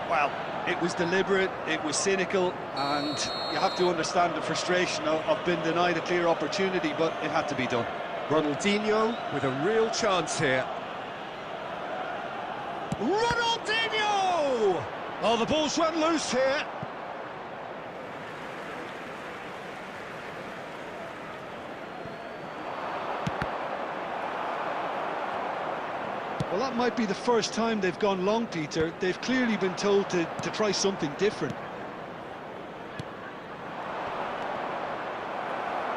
Well, it was deliberate, it was cynical, and you have to understand the frustration of being denied a clear opportunity, but it had to be done. Ronaldinho with a real chance here. Ronaldinho! Oh, the ball's run loose here. Well, that might be the first time they've gone long, Peter. They've clearly been told to try something different.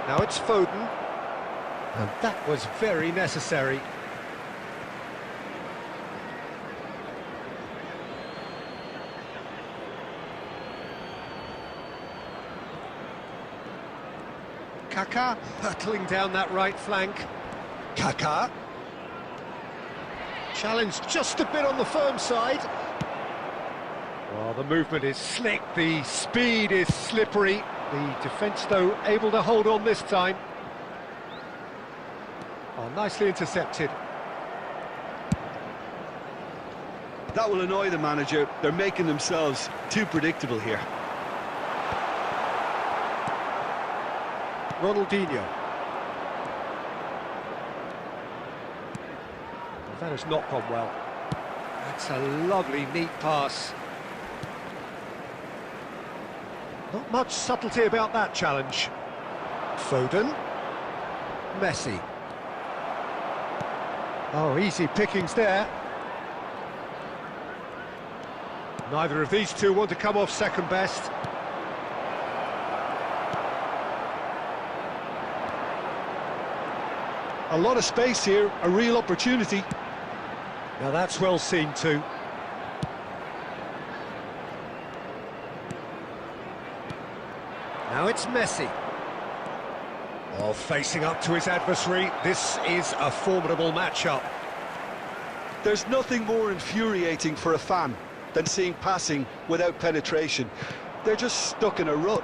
Now it's Foden. And that was very necessary. Kaká hurtling down that right flank. Kaká. Challenge just a bit on the firm side. Well, the movement is slick, the speed is slippery. The defence, though, able to hold on this time. Oh, nicely intercepted. That will annoy the manager. They're making themselves too predictable here. Ronaldinho. That has not gone well. That's a lovely, neat pass. Not much subtlety about that challenge. Foden. Messi. Oh, easy pickings there. Neither of these two want to come off second best. A lot of space here, a real opportunity. Now that's well seen too. Now it's Messi. Oh, facing up to his adversary. This is a formidable matchup. There's nothing more infuriating for a fan than seeing passing without penetration. They're just stuck in a rut.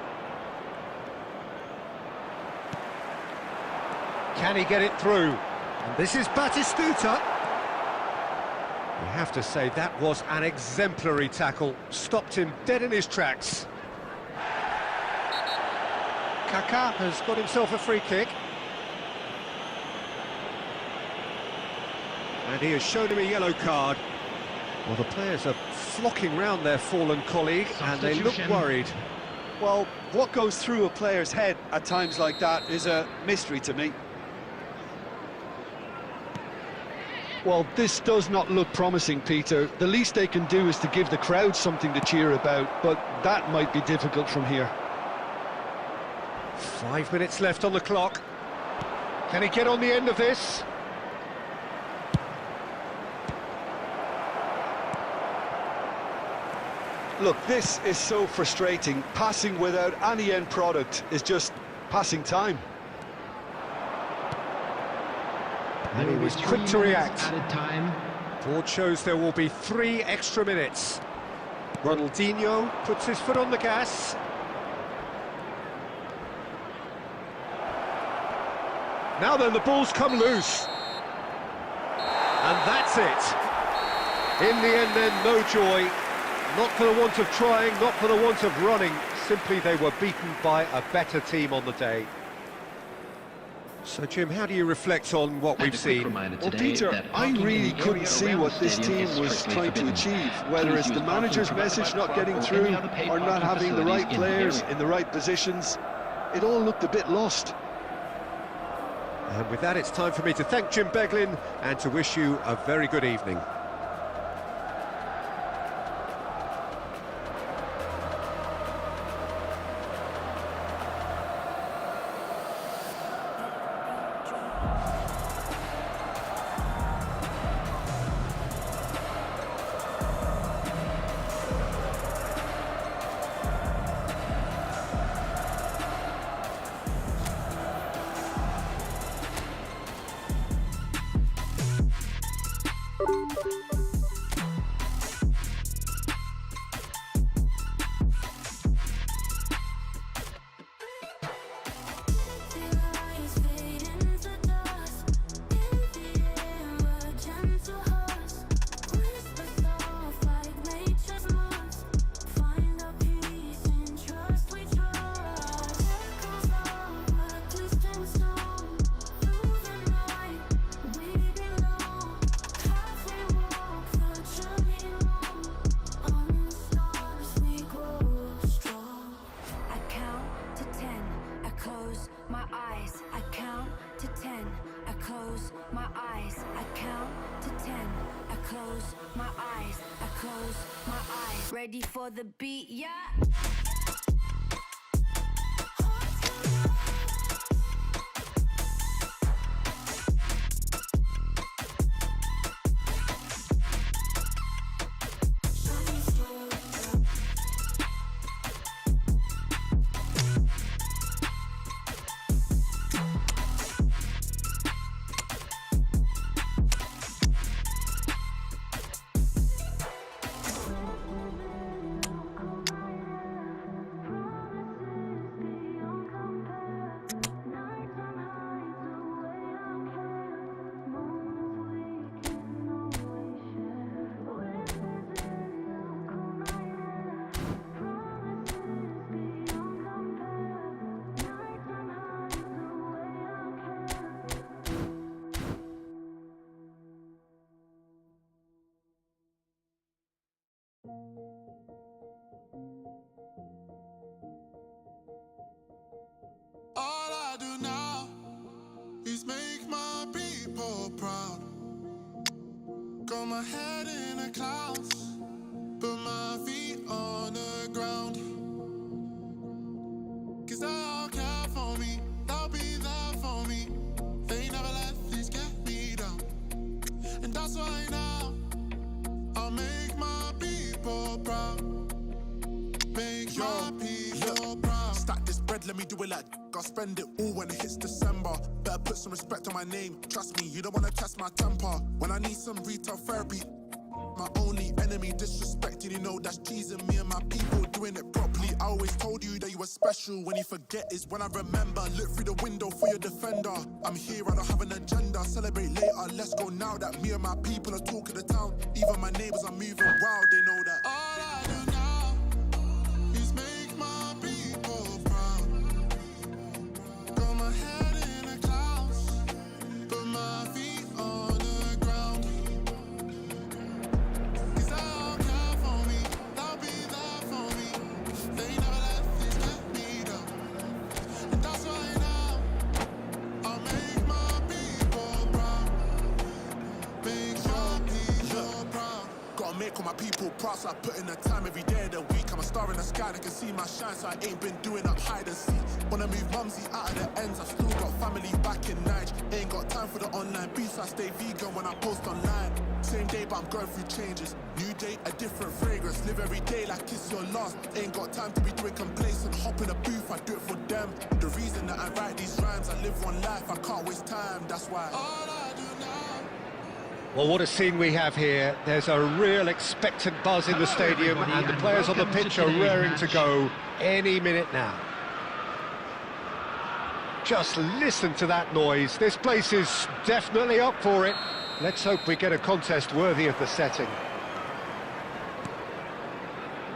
Can he get it through? And this is Batistuta. You have to say that was an exemplary tackle. Stopped him dead in his tracks. Kaká has got himself a free kick. And he has shown him a yellow card. Well, the players are flocking round their fallen colleague and they look worried. Well, what goes through a player's head at times like that is a mystery to me. Well, this does not look promising, Peter. The least they can do is to give the crowd something to cheer about, but that might be difficult from here. 5 minutes left on the clock. Can he get on the end of this? Look, this is so frustrating. Passing without any end product is just passing time. And he was quick to react. Board shows there will be 3 extra minutes. Ronaldinho puts his foot on the gas. Now then, the ball's come loose. And that's it. In the end then, no joy. Not for the want of trying, not for the want of running. Simply they were beaten by a better team on the day. So, Jim, how do you reflect on what we've seen? Well, Peter, I really couldn't see what this team was trying to achieve, whether it's the manager's message not getting through or not having the right players in the right positions. It all looked a bit lost. And with that, it's time for me to thank Jim Beglin and to wish you a very good evening. Ready for the beat, yeah. make my people proud. Got my head in the clouds, put my feet on the ground. Cause they'll care for me, they'll be there for me. They never let this get me down. And that's why now I'll make my people proud. Make my people proud. Stack this bread, let me do it like I'll spend it all when it hits December. Better put some respect on my name. Trust me, you don't wanna test my temper. When I need some retail therapy, my only enemy disrespecting, you know that's cheesing me and my people doing it properly. I always told you that you were special. When you forget is when I remember. Look through the window for your defender. I'm here, I don't have an agenda. Celebrate later, let's go now that me and my people are talking the town. Even my neighbors are moving wild, they know that. All I do now is make my people proud. Got my head in the clouds, put my feet on the ground. Cause they'll care for me, they'll be there for me. They never let this get me down. And that's why now I'll make my people proud. Make my people proud. Gotta make all my people proud, so I put in the time every day of the week. I'm a star in the sky, they can see my shine, so I ain't been doing up hide and seek. Wanna move mumsy out of the ends, I've still got family back in Niger. Ain't got time for the online beats, I stay vegan when I post online. Same day, but I'm going through changes. New day, a different fragrance. Live every day like it's your last. Ain't got time to be doing complacent. Hop in a booth, I do it for them. The reason that I write these rhymes, I live one life, I can't waste time, that's why. All I do now. Well, what a scene we have here. There's a real expectant buzz in the stadium, and the players on the pitch are raring to go any minute now. Just listen to that noise. This place is definitely up for it. Let's hope we get a contest worthy of the setting.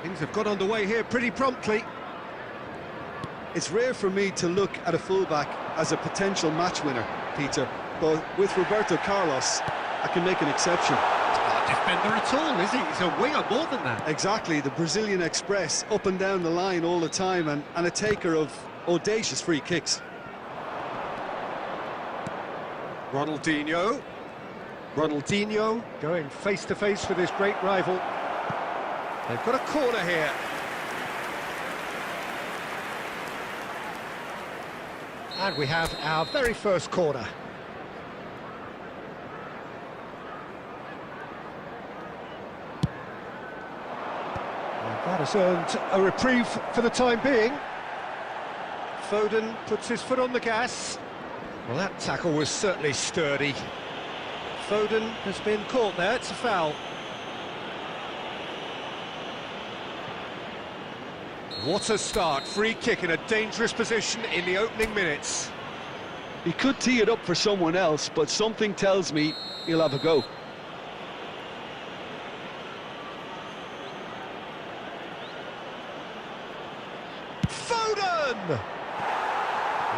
Things have got underway here pretty promptly. It's rare for me to look at a fullback as a potential match winner, Peter, but with Roberto Carlos, I can make an exception. He's not a defender at all, is he? He's a winger more than that. Exactly, the Brazilian Express, up and down the line all the time, and a taker of audacious free kicks. Ronaldinho going face-to-face with his great rival. They've got a corner here. And we have our very first corner. And that has earned a reprieve for the time being. Foden puts his foot on the gas. Well, that tackle was certainly sturdy. Foden has been caught there, it's a foul. What a start, free kick in a dangerous position in the opening minutes. He could tee it up for someone else, but something tells me he'll have a go. Foden!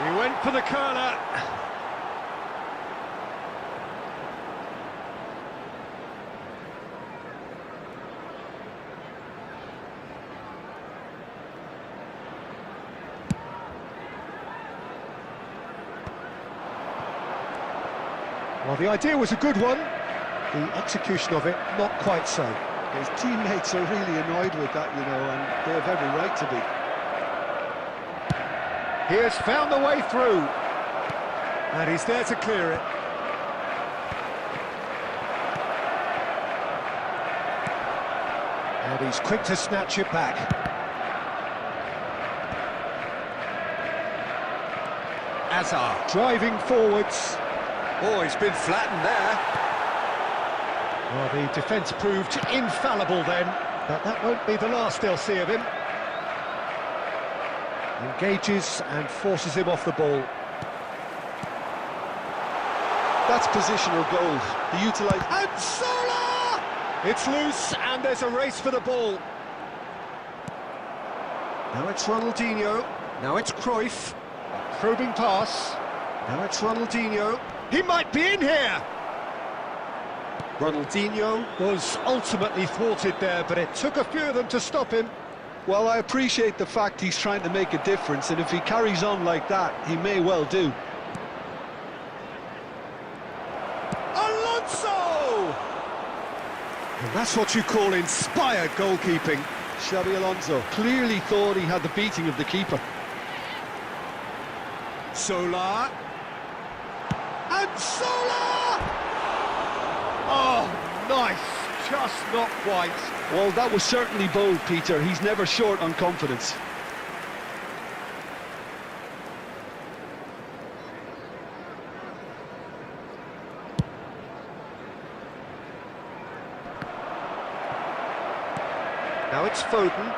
He went for the curler. Well, the idea was a good one. The execution of it, not quite so. His teammates are really annoyed with that, you know, and they have every right to be. He has found the way through. And he's there to clear it. And he's quick to snatch it back. Hazard driving forwards. Oh, he's been flattened there. Well, the defence proved infallible then, but that won't be the last they'll see of him. Engages and forces him off the ball. That's positional goal. He utilised... And Salah! It's loose and there's a race for the ball. Now it's Ronaldinho. Now it's Cruyff. A probing pass. Now it's Ronaldinho. He might be in here! Ronaldinho was ultimately thwarted there, but it took a few of them to stop him. Well, I appreciate the fact he's trying to make a difference, and if he carries on like that, he may well do. Alonso! And that's what you call inspired goalkeeping. Xabi Alonso clearly thought he had the beating of the keeper. Solar. And Solar! Oh, nice. Just not quite. Well, that was certainly bold, Peter. He's never short on confidence. Now it's Foden.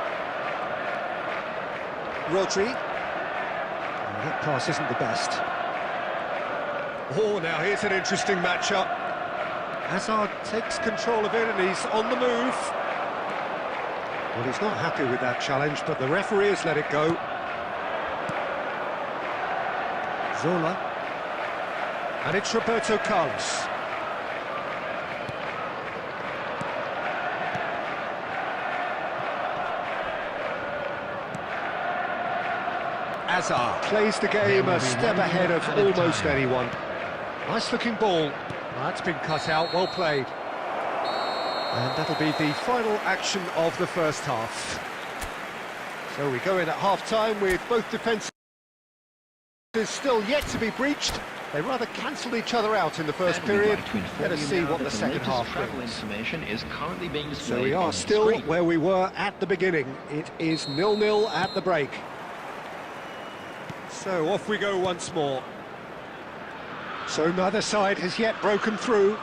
Rodri. Oh, that pass isn't the best. Oh, now here's an interesting matchup. Hazard takes control of it and he's on the move. Well, he's not happy with that challenge, but the referee has let it go. Zola. And it's Roberto Carlos. Hazard plays the game a step ahead of almost anyone. Nice looking ball. That's been cut out, well played. And that'll be the final action of the first half. So we go in at half-time with both defences still yet to be breached. They rather cancelled each other out in the first period. Let us see what the second half brings. Information is currently being displayed. So we are still where we were at the beginning. It is 0-0 at the break. So off we go once more. So neither side has yet broken through.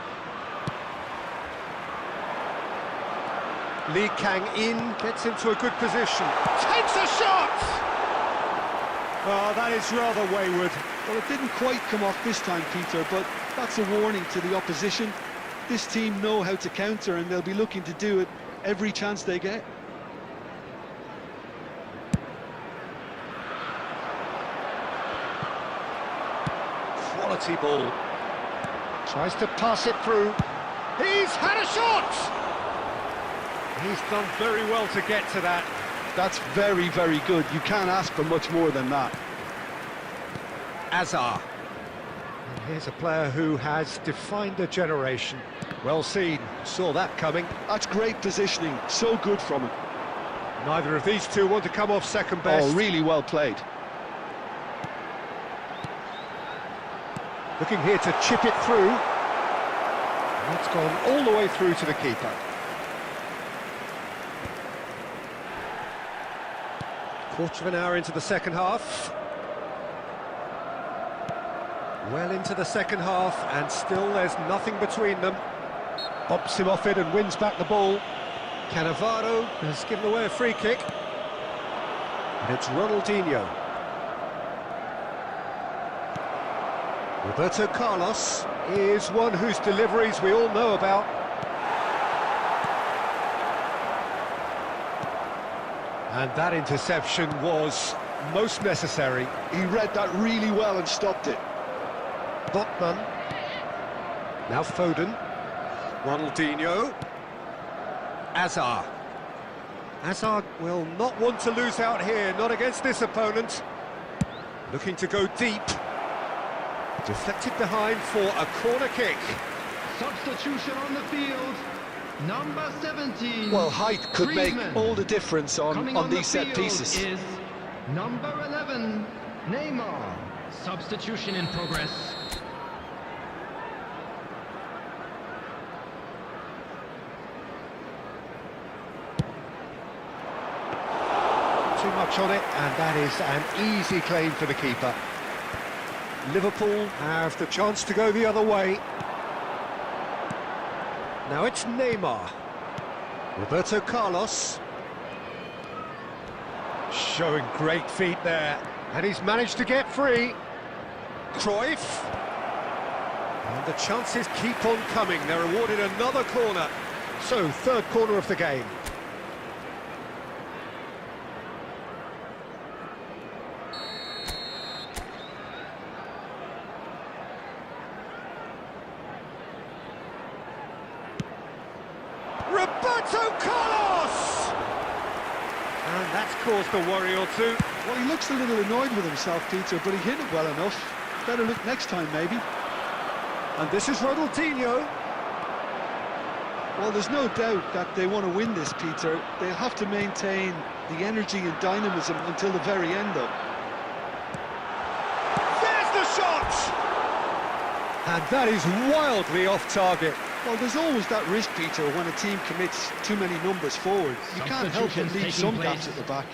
Lee Kang-in gets into a good position. Takes a shot! Oh, that is rather wayward. Well, it didn't quite come off this time, Peter, but that's a warning to the opposition. This team know how to counter and they'll be looking to do it every chance they get. Quality ball. Tries to pass it through. He's had a shot! He's done very well to get to that. That's very, very good. You can't ask for much more than that. Hazard. And here's a player who has defined a generation. Well seen. Saw that coming. That's great positioning. So good from him. Neither of these two want to come off second best. Oh, really well played. Looking here to chip it through. And it's gone all the way through to the keeper. Quarter of an hour into the second half. Well into the second half, and still there's nothing between them. Bumps him off it and wins back the ball. Cannavaro has given away a free kick. And it's Ronaldinho. Roberto Carlos is one whose deliveries we all know about. And that interception was most necessary. He read that really well and stopped it. Botman. Now Foden. Ronaldinho. Hazard. Hazard will not want to lose out here, not against this opponent. Looking to go deep. Deflected behind for a corner kick. Substitution on the field. Number 17. Well, height could make Griezmann. all the difference Coming on the these set field pieces. Is number 11, Neymar. Substitution in progress. Too much on it, and that is an easy claim for the keeper. Liverpool have the chance to go the other way. Now it's Neymar. Roberto Carlos. Showing great feet there. And he's managed to get free. Cruyff. And the chances keep on coming. They're awarded another corner. So, third corner of the game. Roberto Carlos! And that's caused a worry or two. Well, he looks a little annoyed with himself, Peter, but he hit it well enough. Better look next time, maybe. And this is Ronaldinho. Well, there's no doubt that they want to win this, Peter. They'll have to maintain the energy and dynamism until the very end, though. There's the shot! And that is wildly off target. Well, there's always that risk, Peter, when a team commits too many numbers forward. You can't help but leave some gaps at the back.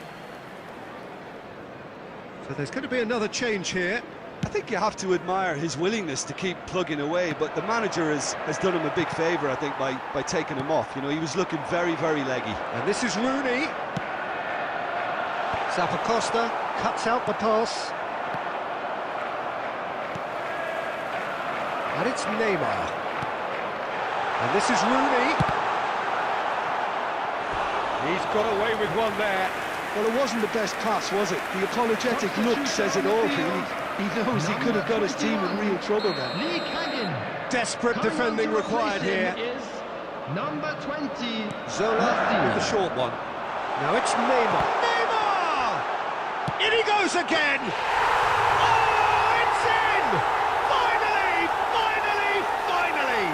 So there's going to be another change here. I think you have to admire his willingness to keep plugging away, but the manager has done him a big favour, I think, by taking him off. You know, he was looking very, very leggy. And this is Rooney. Zappacosta cuts out the pass. And it's Neymar. And this is Rooney. He's got away with one there. Well, it wasn't the best pass, was it? The apologetic look says it all, really. He knows he could have got his team in real trouble then. Desperate defending required here. Number 20. Zola with the short one. Now it's Neymar. Neymar! In he goes again! Oh, it's in! Finally! Finally! Finally!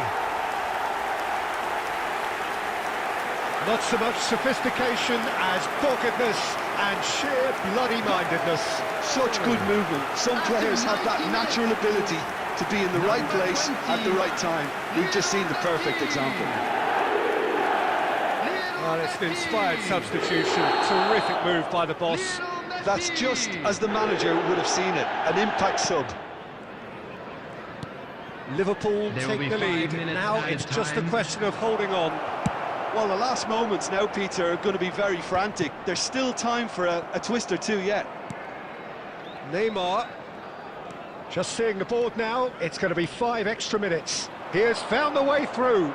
Not so much sophistication as doggedness and sheer bloody-mindedness. Such good movement. Some players have that natural ability to be in the right place at the right time. We've just seen the perfect example. Well, it's an inspired substitution. Terrific move by the boss. That's just as the manager would have seen it. An impact sub. Liverpool take the lead. Now it's just a question of holding on. Well, the last moments now, Peter, are going to be very frantic. There's still time for a twist or two yet. Neymar. Just seeing the board now, it's going to be 5 extra minutes. He has found the way through.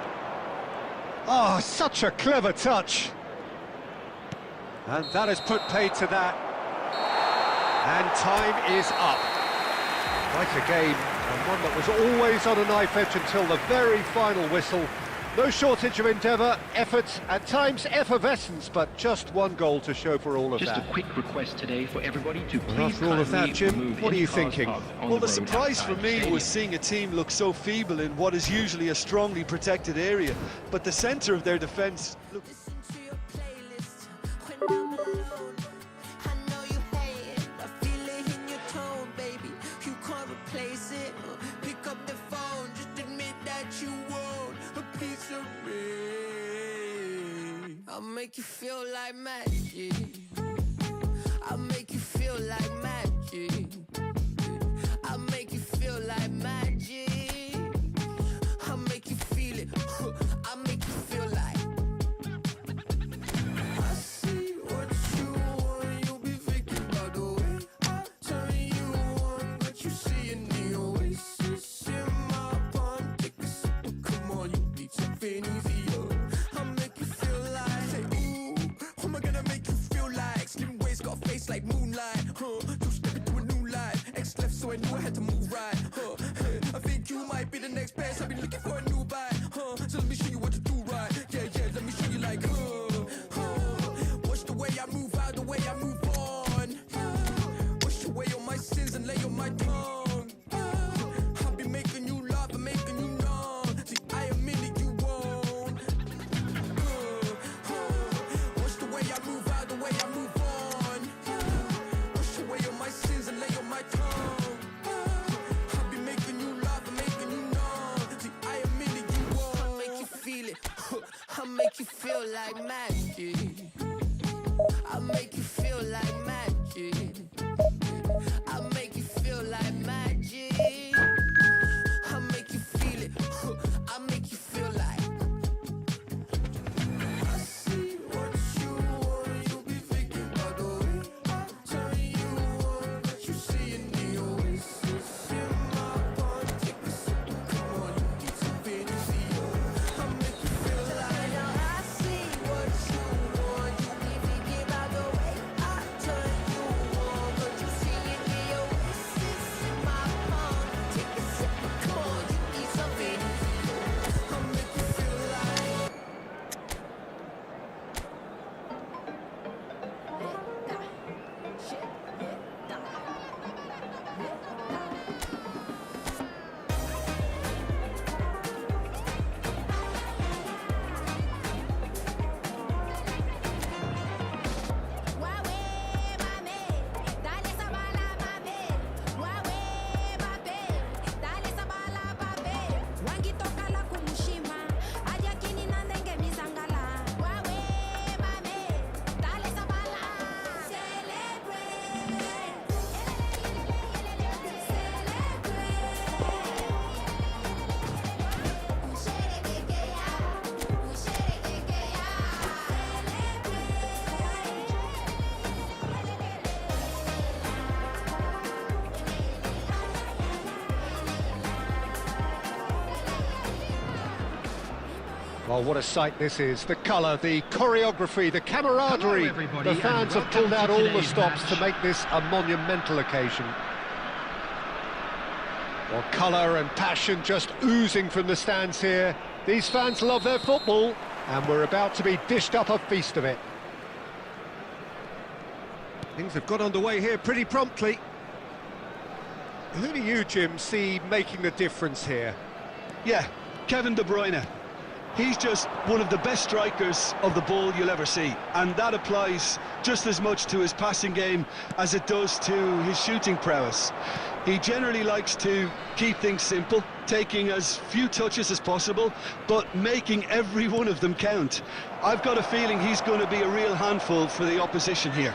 Oh, such a clever touch. And that has put paid to that. And time is up. Quite a game, and one that was always on a knife edge until the very final whistle. No shortage of endeavour, effort, at times effervescence, but just one goal to show for all of Just that. a quick request today for everybody to please After all of that, Jim, what are you thinking? Well, the surprise for me was seeing a team look so feeble in what is usually a strongly protected area. But the centre of their defence... Listen to your playlist when I'm alone. I know you hate it. I feel it in your tone, baby. You can't replace it. Pick up the phone, just admit that you want a piece of me. I'll make you feel like magic. I'll make you feel like magic. I'll make you feel like magic. I'll make you feel it. I'll make you feel like. I see what you want. You'll be thinking about the way I turn you on. But you see it in your oasis in my palm. Take a sip, come on, you need something easier. I'll make you feel like. Say, ooh, who am I gonna make you feel like? Slim waist got a face like moonlight. Two step into a new life. Ex left, so I knew I had to move right. I think you might be the next best. I've been looking for a new bite. So let me show you what to do right. Yeah, let me show you like, watch the way I move out, the way I move on. Wash away all my sins and lay on my tongue. I'll be making you laugh and making you numb. See, I am in it, you won't. Watch the way I move out, the way I move on. Wash away all my sins and lay on my tongue. I'll be making you laugh and making you numb. See, I am in it, you won't. I'll make you feel it. I'll make you feel like magic. I'll make you feel like magic. I'll make you feel like magic. I'll make you feel it. I'll make you feel like. I see what you want. You'll be thinking about the way I turn you on. But you see it in your oasis in my palm. Take a sip, come on, you need something easier. I'll make you feel like. Now I see what you want. You'll be thinking about the way I turn you on. Well, what a sight this is. The colour, the choreography, the camaraderie. Hello, everybody, The fans and have pulled out welcome all to the today's stops to match. make this a monumental occasion. Well, colour and passion just oozing from the stands here. These fans love their football, and we're about to be dished up a feast of it. Things have got underway here pretty promptly. Who do you, Jim, see making the difference here? Yeah, Kevin De Bruyne. He's just one of the best strikers of the ball you'll ever see, and that applies just as much to his passing game as it does to his shooting prowess. He generally likes to keep things simple, taking as few touches as possible, but making every one of them count. I've got a feeling he's going to be a real handful for the opposition here.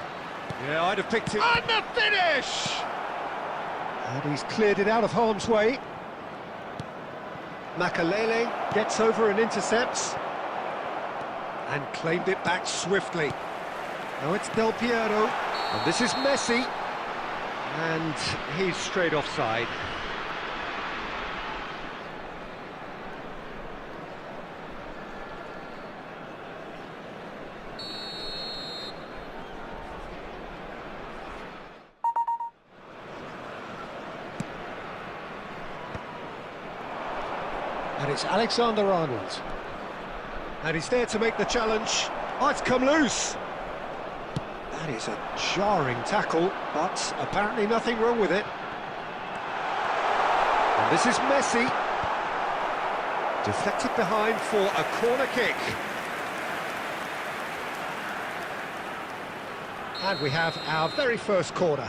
Yeah, I'd have picked him. And the finish! And he's cleared it out of harm's way. Makalele gets over and intercepts. And claimed it back swiftly. Now it's Del Piero. And this is Messi. And he's straight offside. And it's Alexander-Arnold. And he's there to make the challenge. Oh, it's come loose. That is a jarring tackle, but apparently nothing wrong with it. And this is Messi. Deflected behind for a corner kick. And we have our very first corner.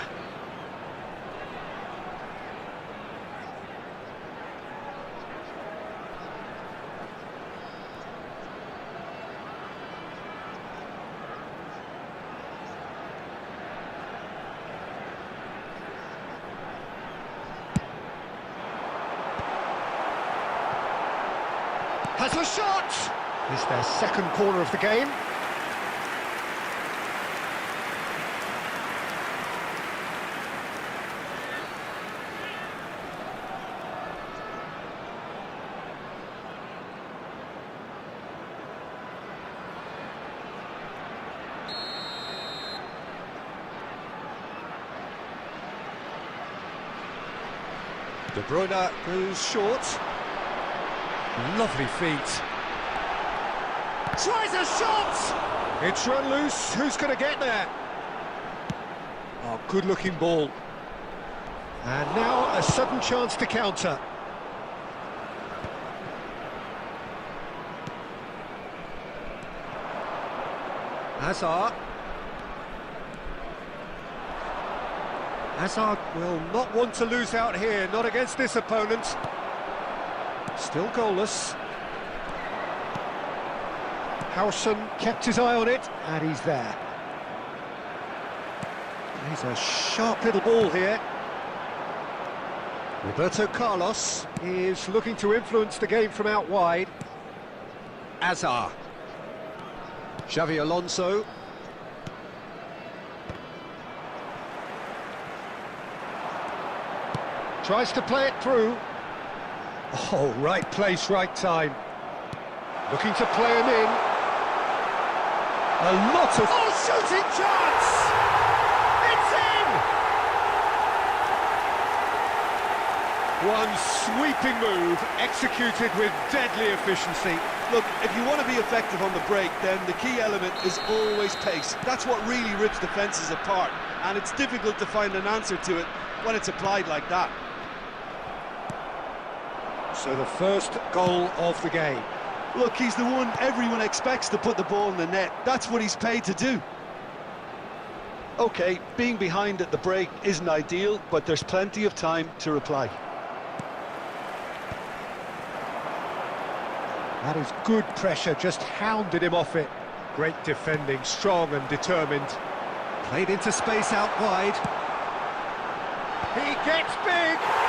Has a shot! It's their second corner of the game. De Bruyne goes short. Lovely feet. Tries a shot! It's run loose. Who's going to get there? Oh, good-looking ball. And now a sudden chance to counter. Hazard. Hazard will not want to lose out here, not against this opponent. Still goalless. Howson kept his eye on it, and he's there. He's a sharp little ball here. Roberto Carlos is looking to influence the game from out wide. Hazard. Xavi Alonso. Tries to play it through. Oh, right place, right time. Looking to play him in. A lot of... Oh, shooting chance! It's in! One sweeping move, executed with deadly efficiency. Look, if you want to be effective on the break, then the key element is always pace. That's what really rips defences apart, and it's difficult to find an answer to it when it's applied like that. So the first goal of the game. Look, he's the one everyone expects to put the ball in the net. That's what he's paid to do. OK, being behind at the break isn't ideal, but there's plenty of time to reply. That is good pressure, just hounded him off it. Great defending, strong and determined. Played into space out wide. He gets big!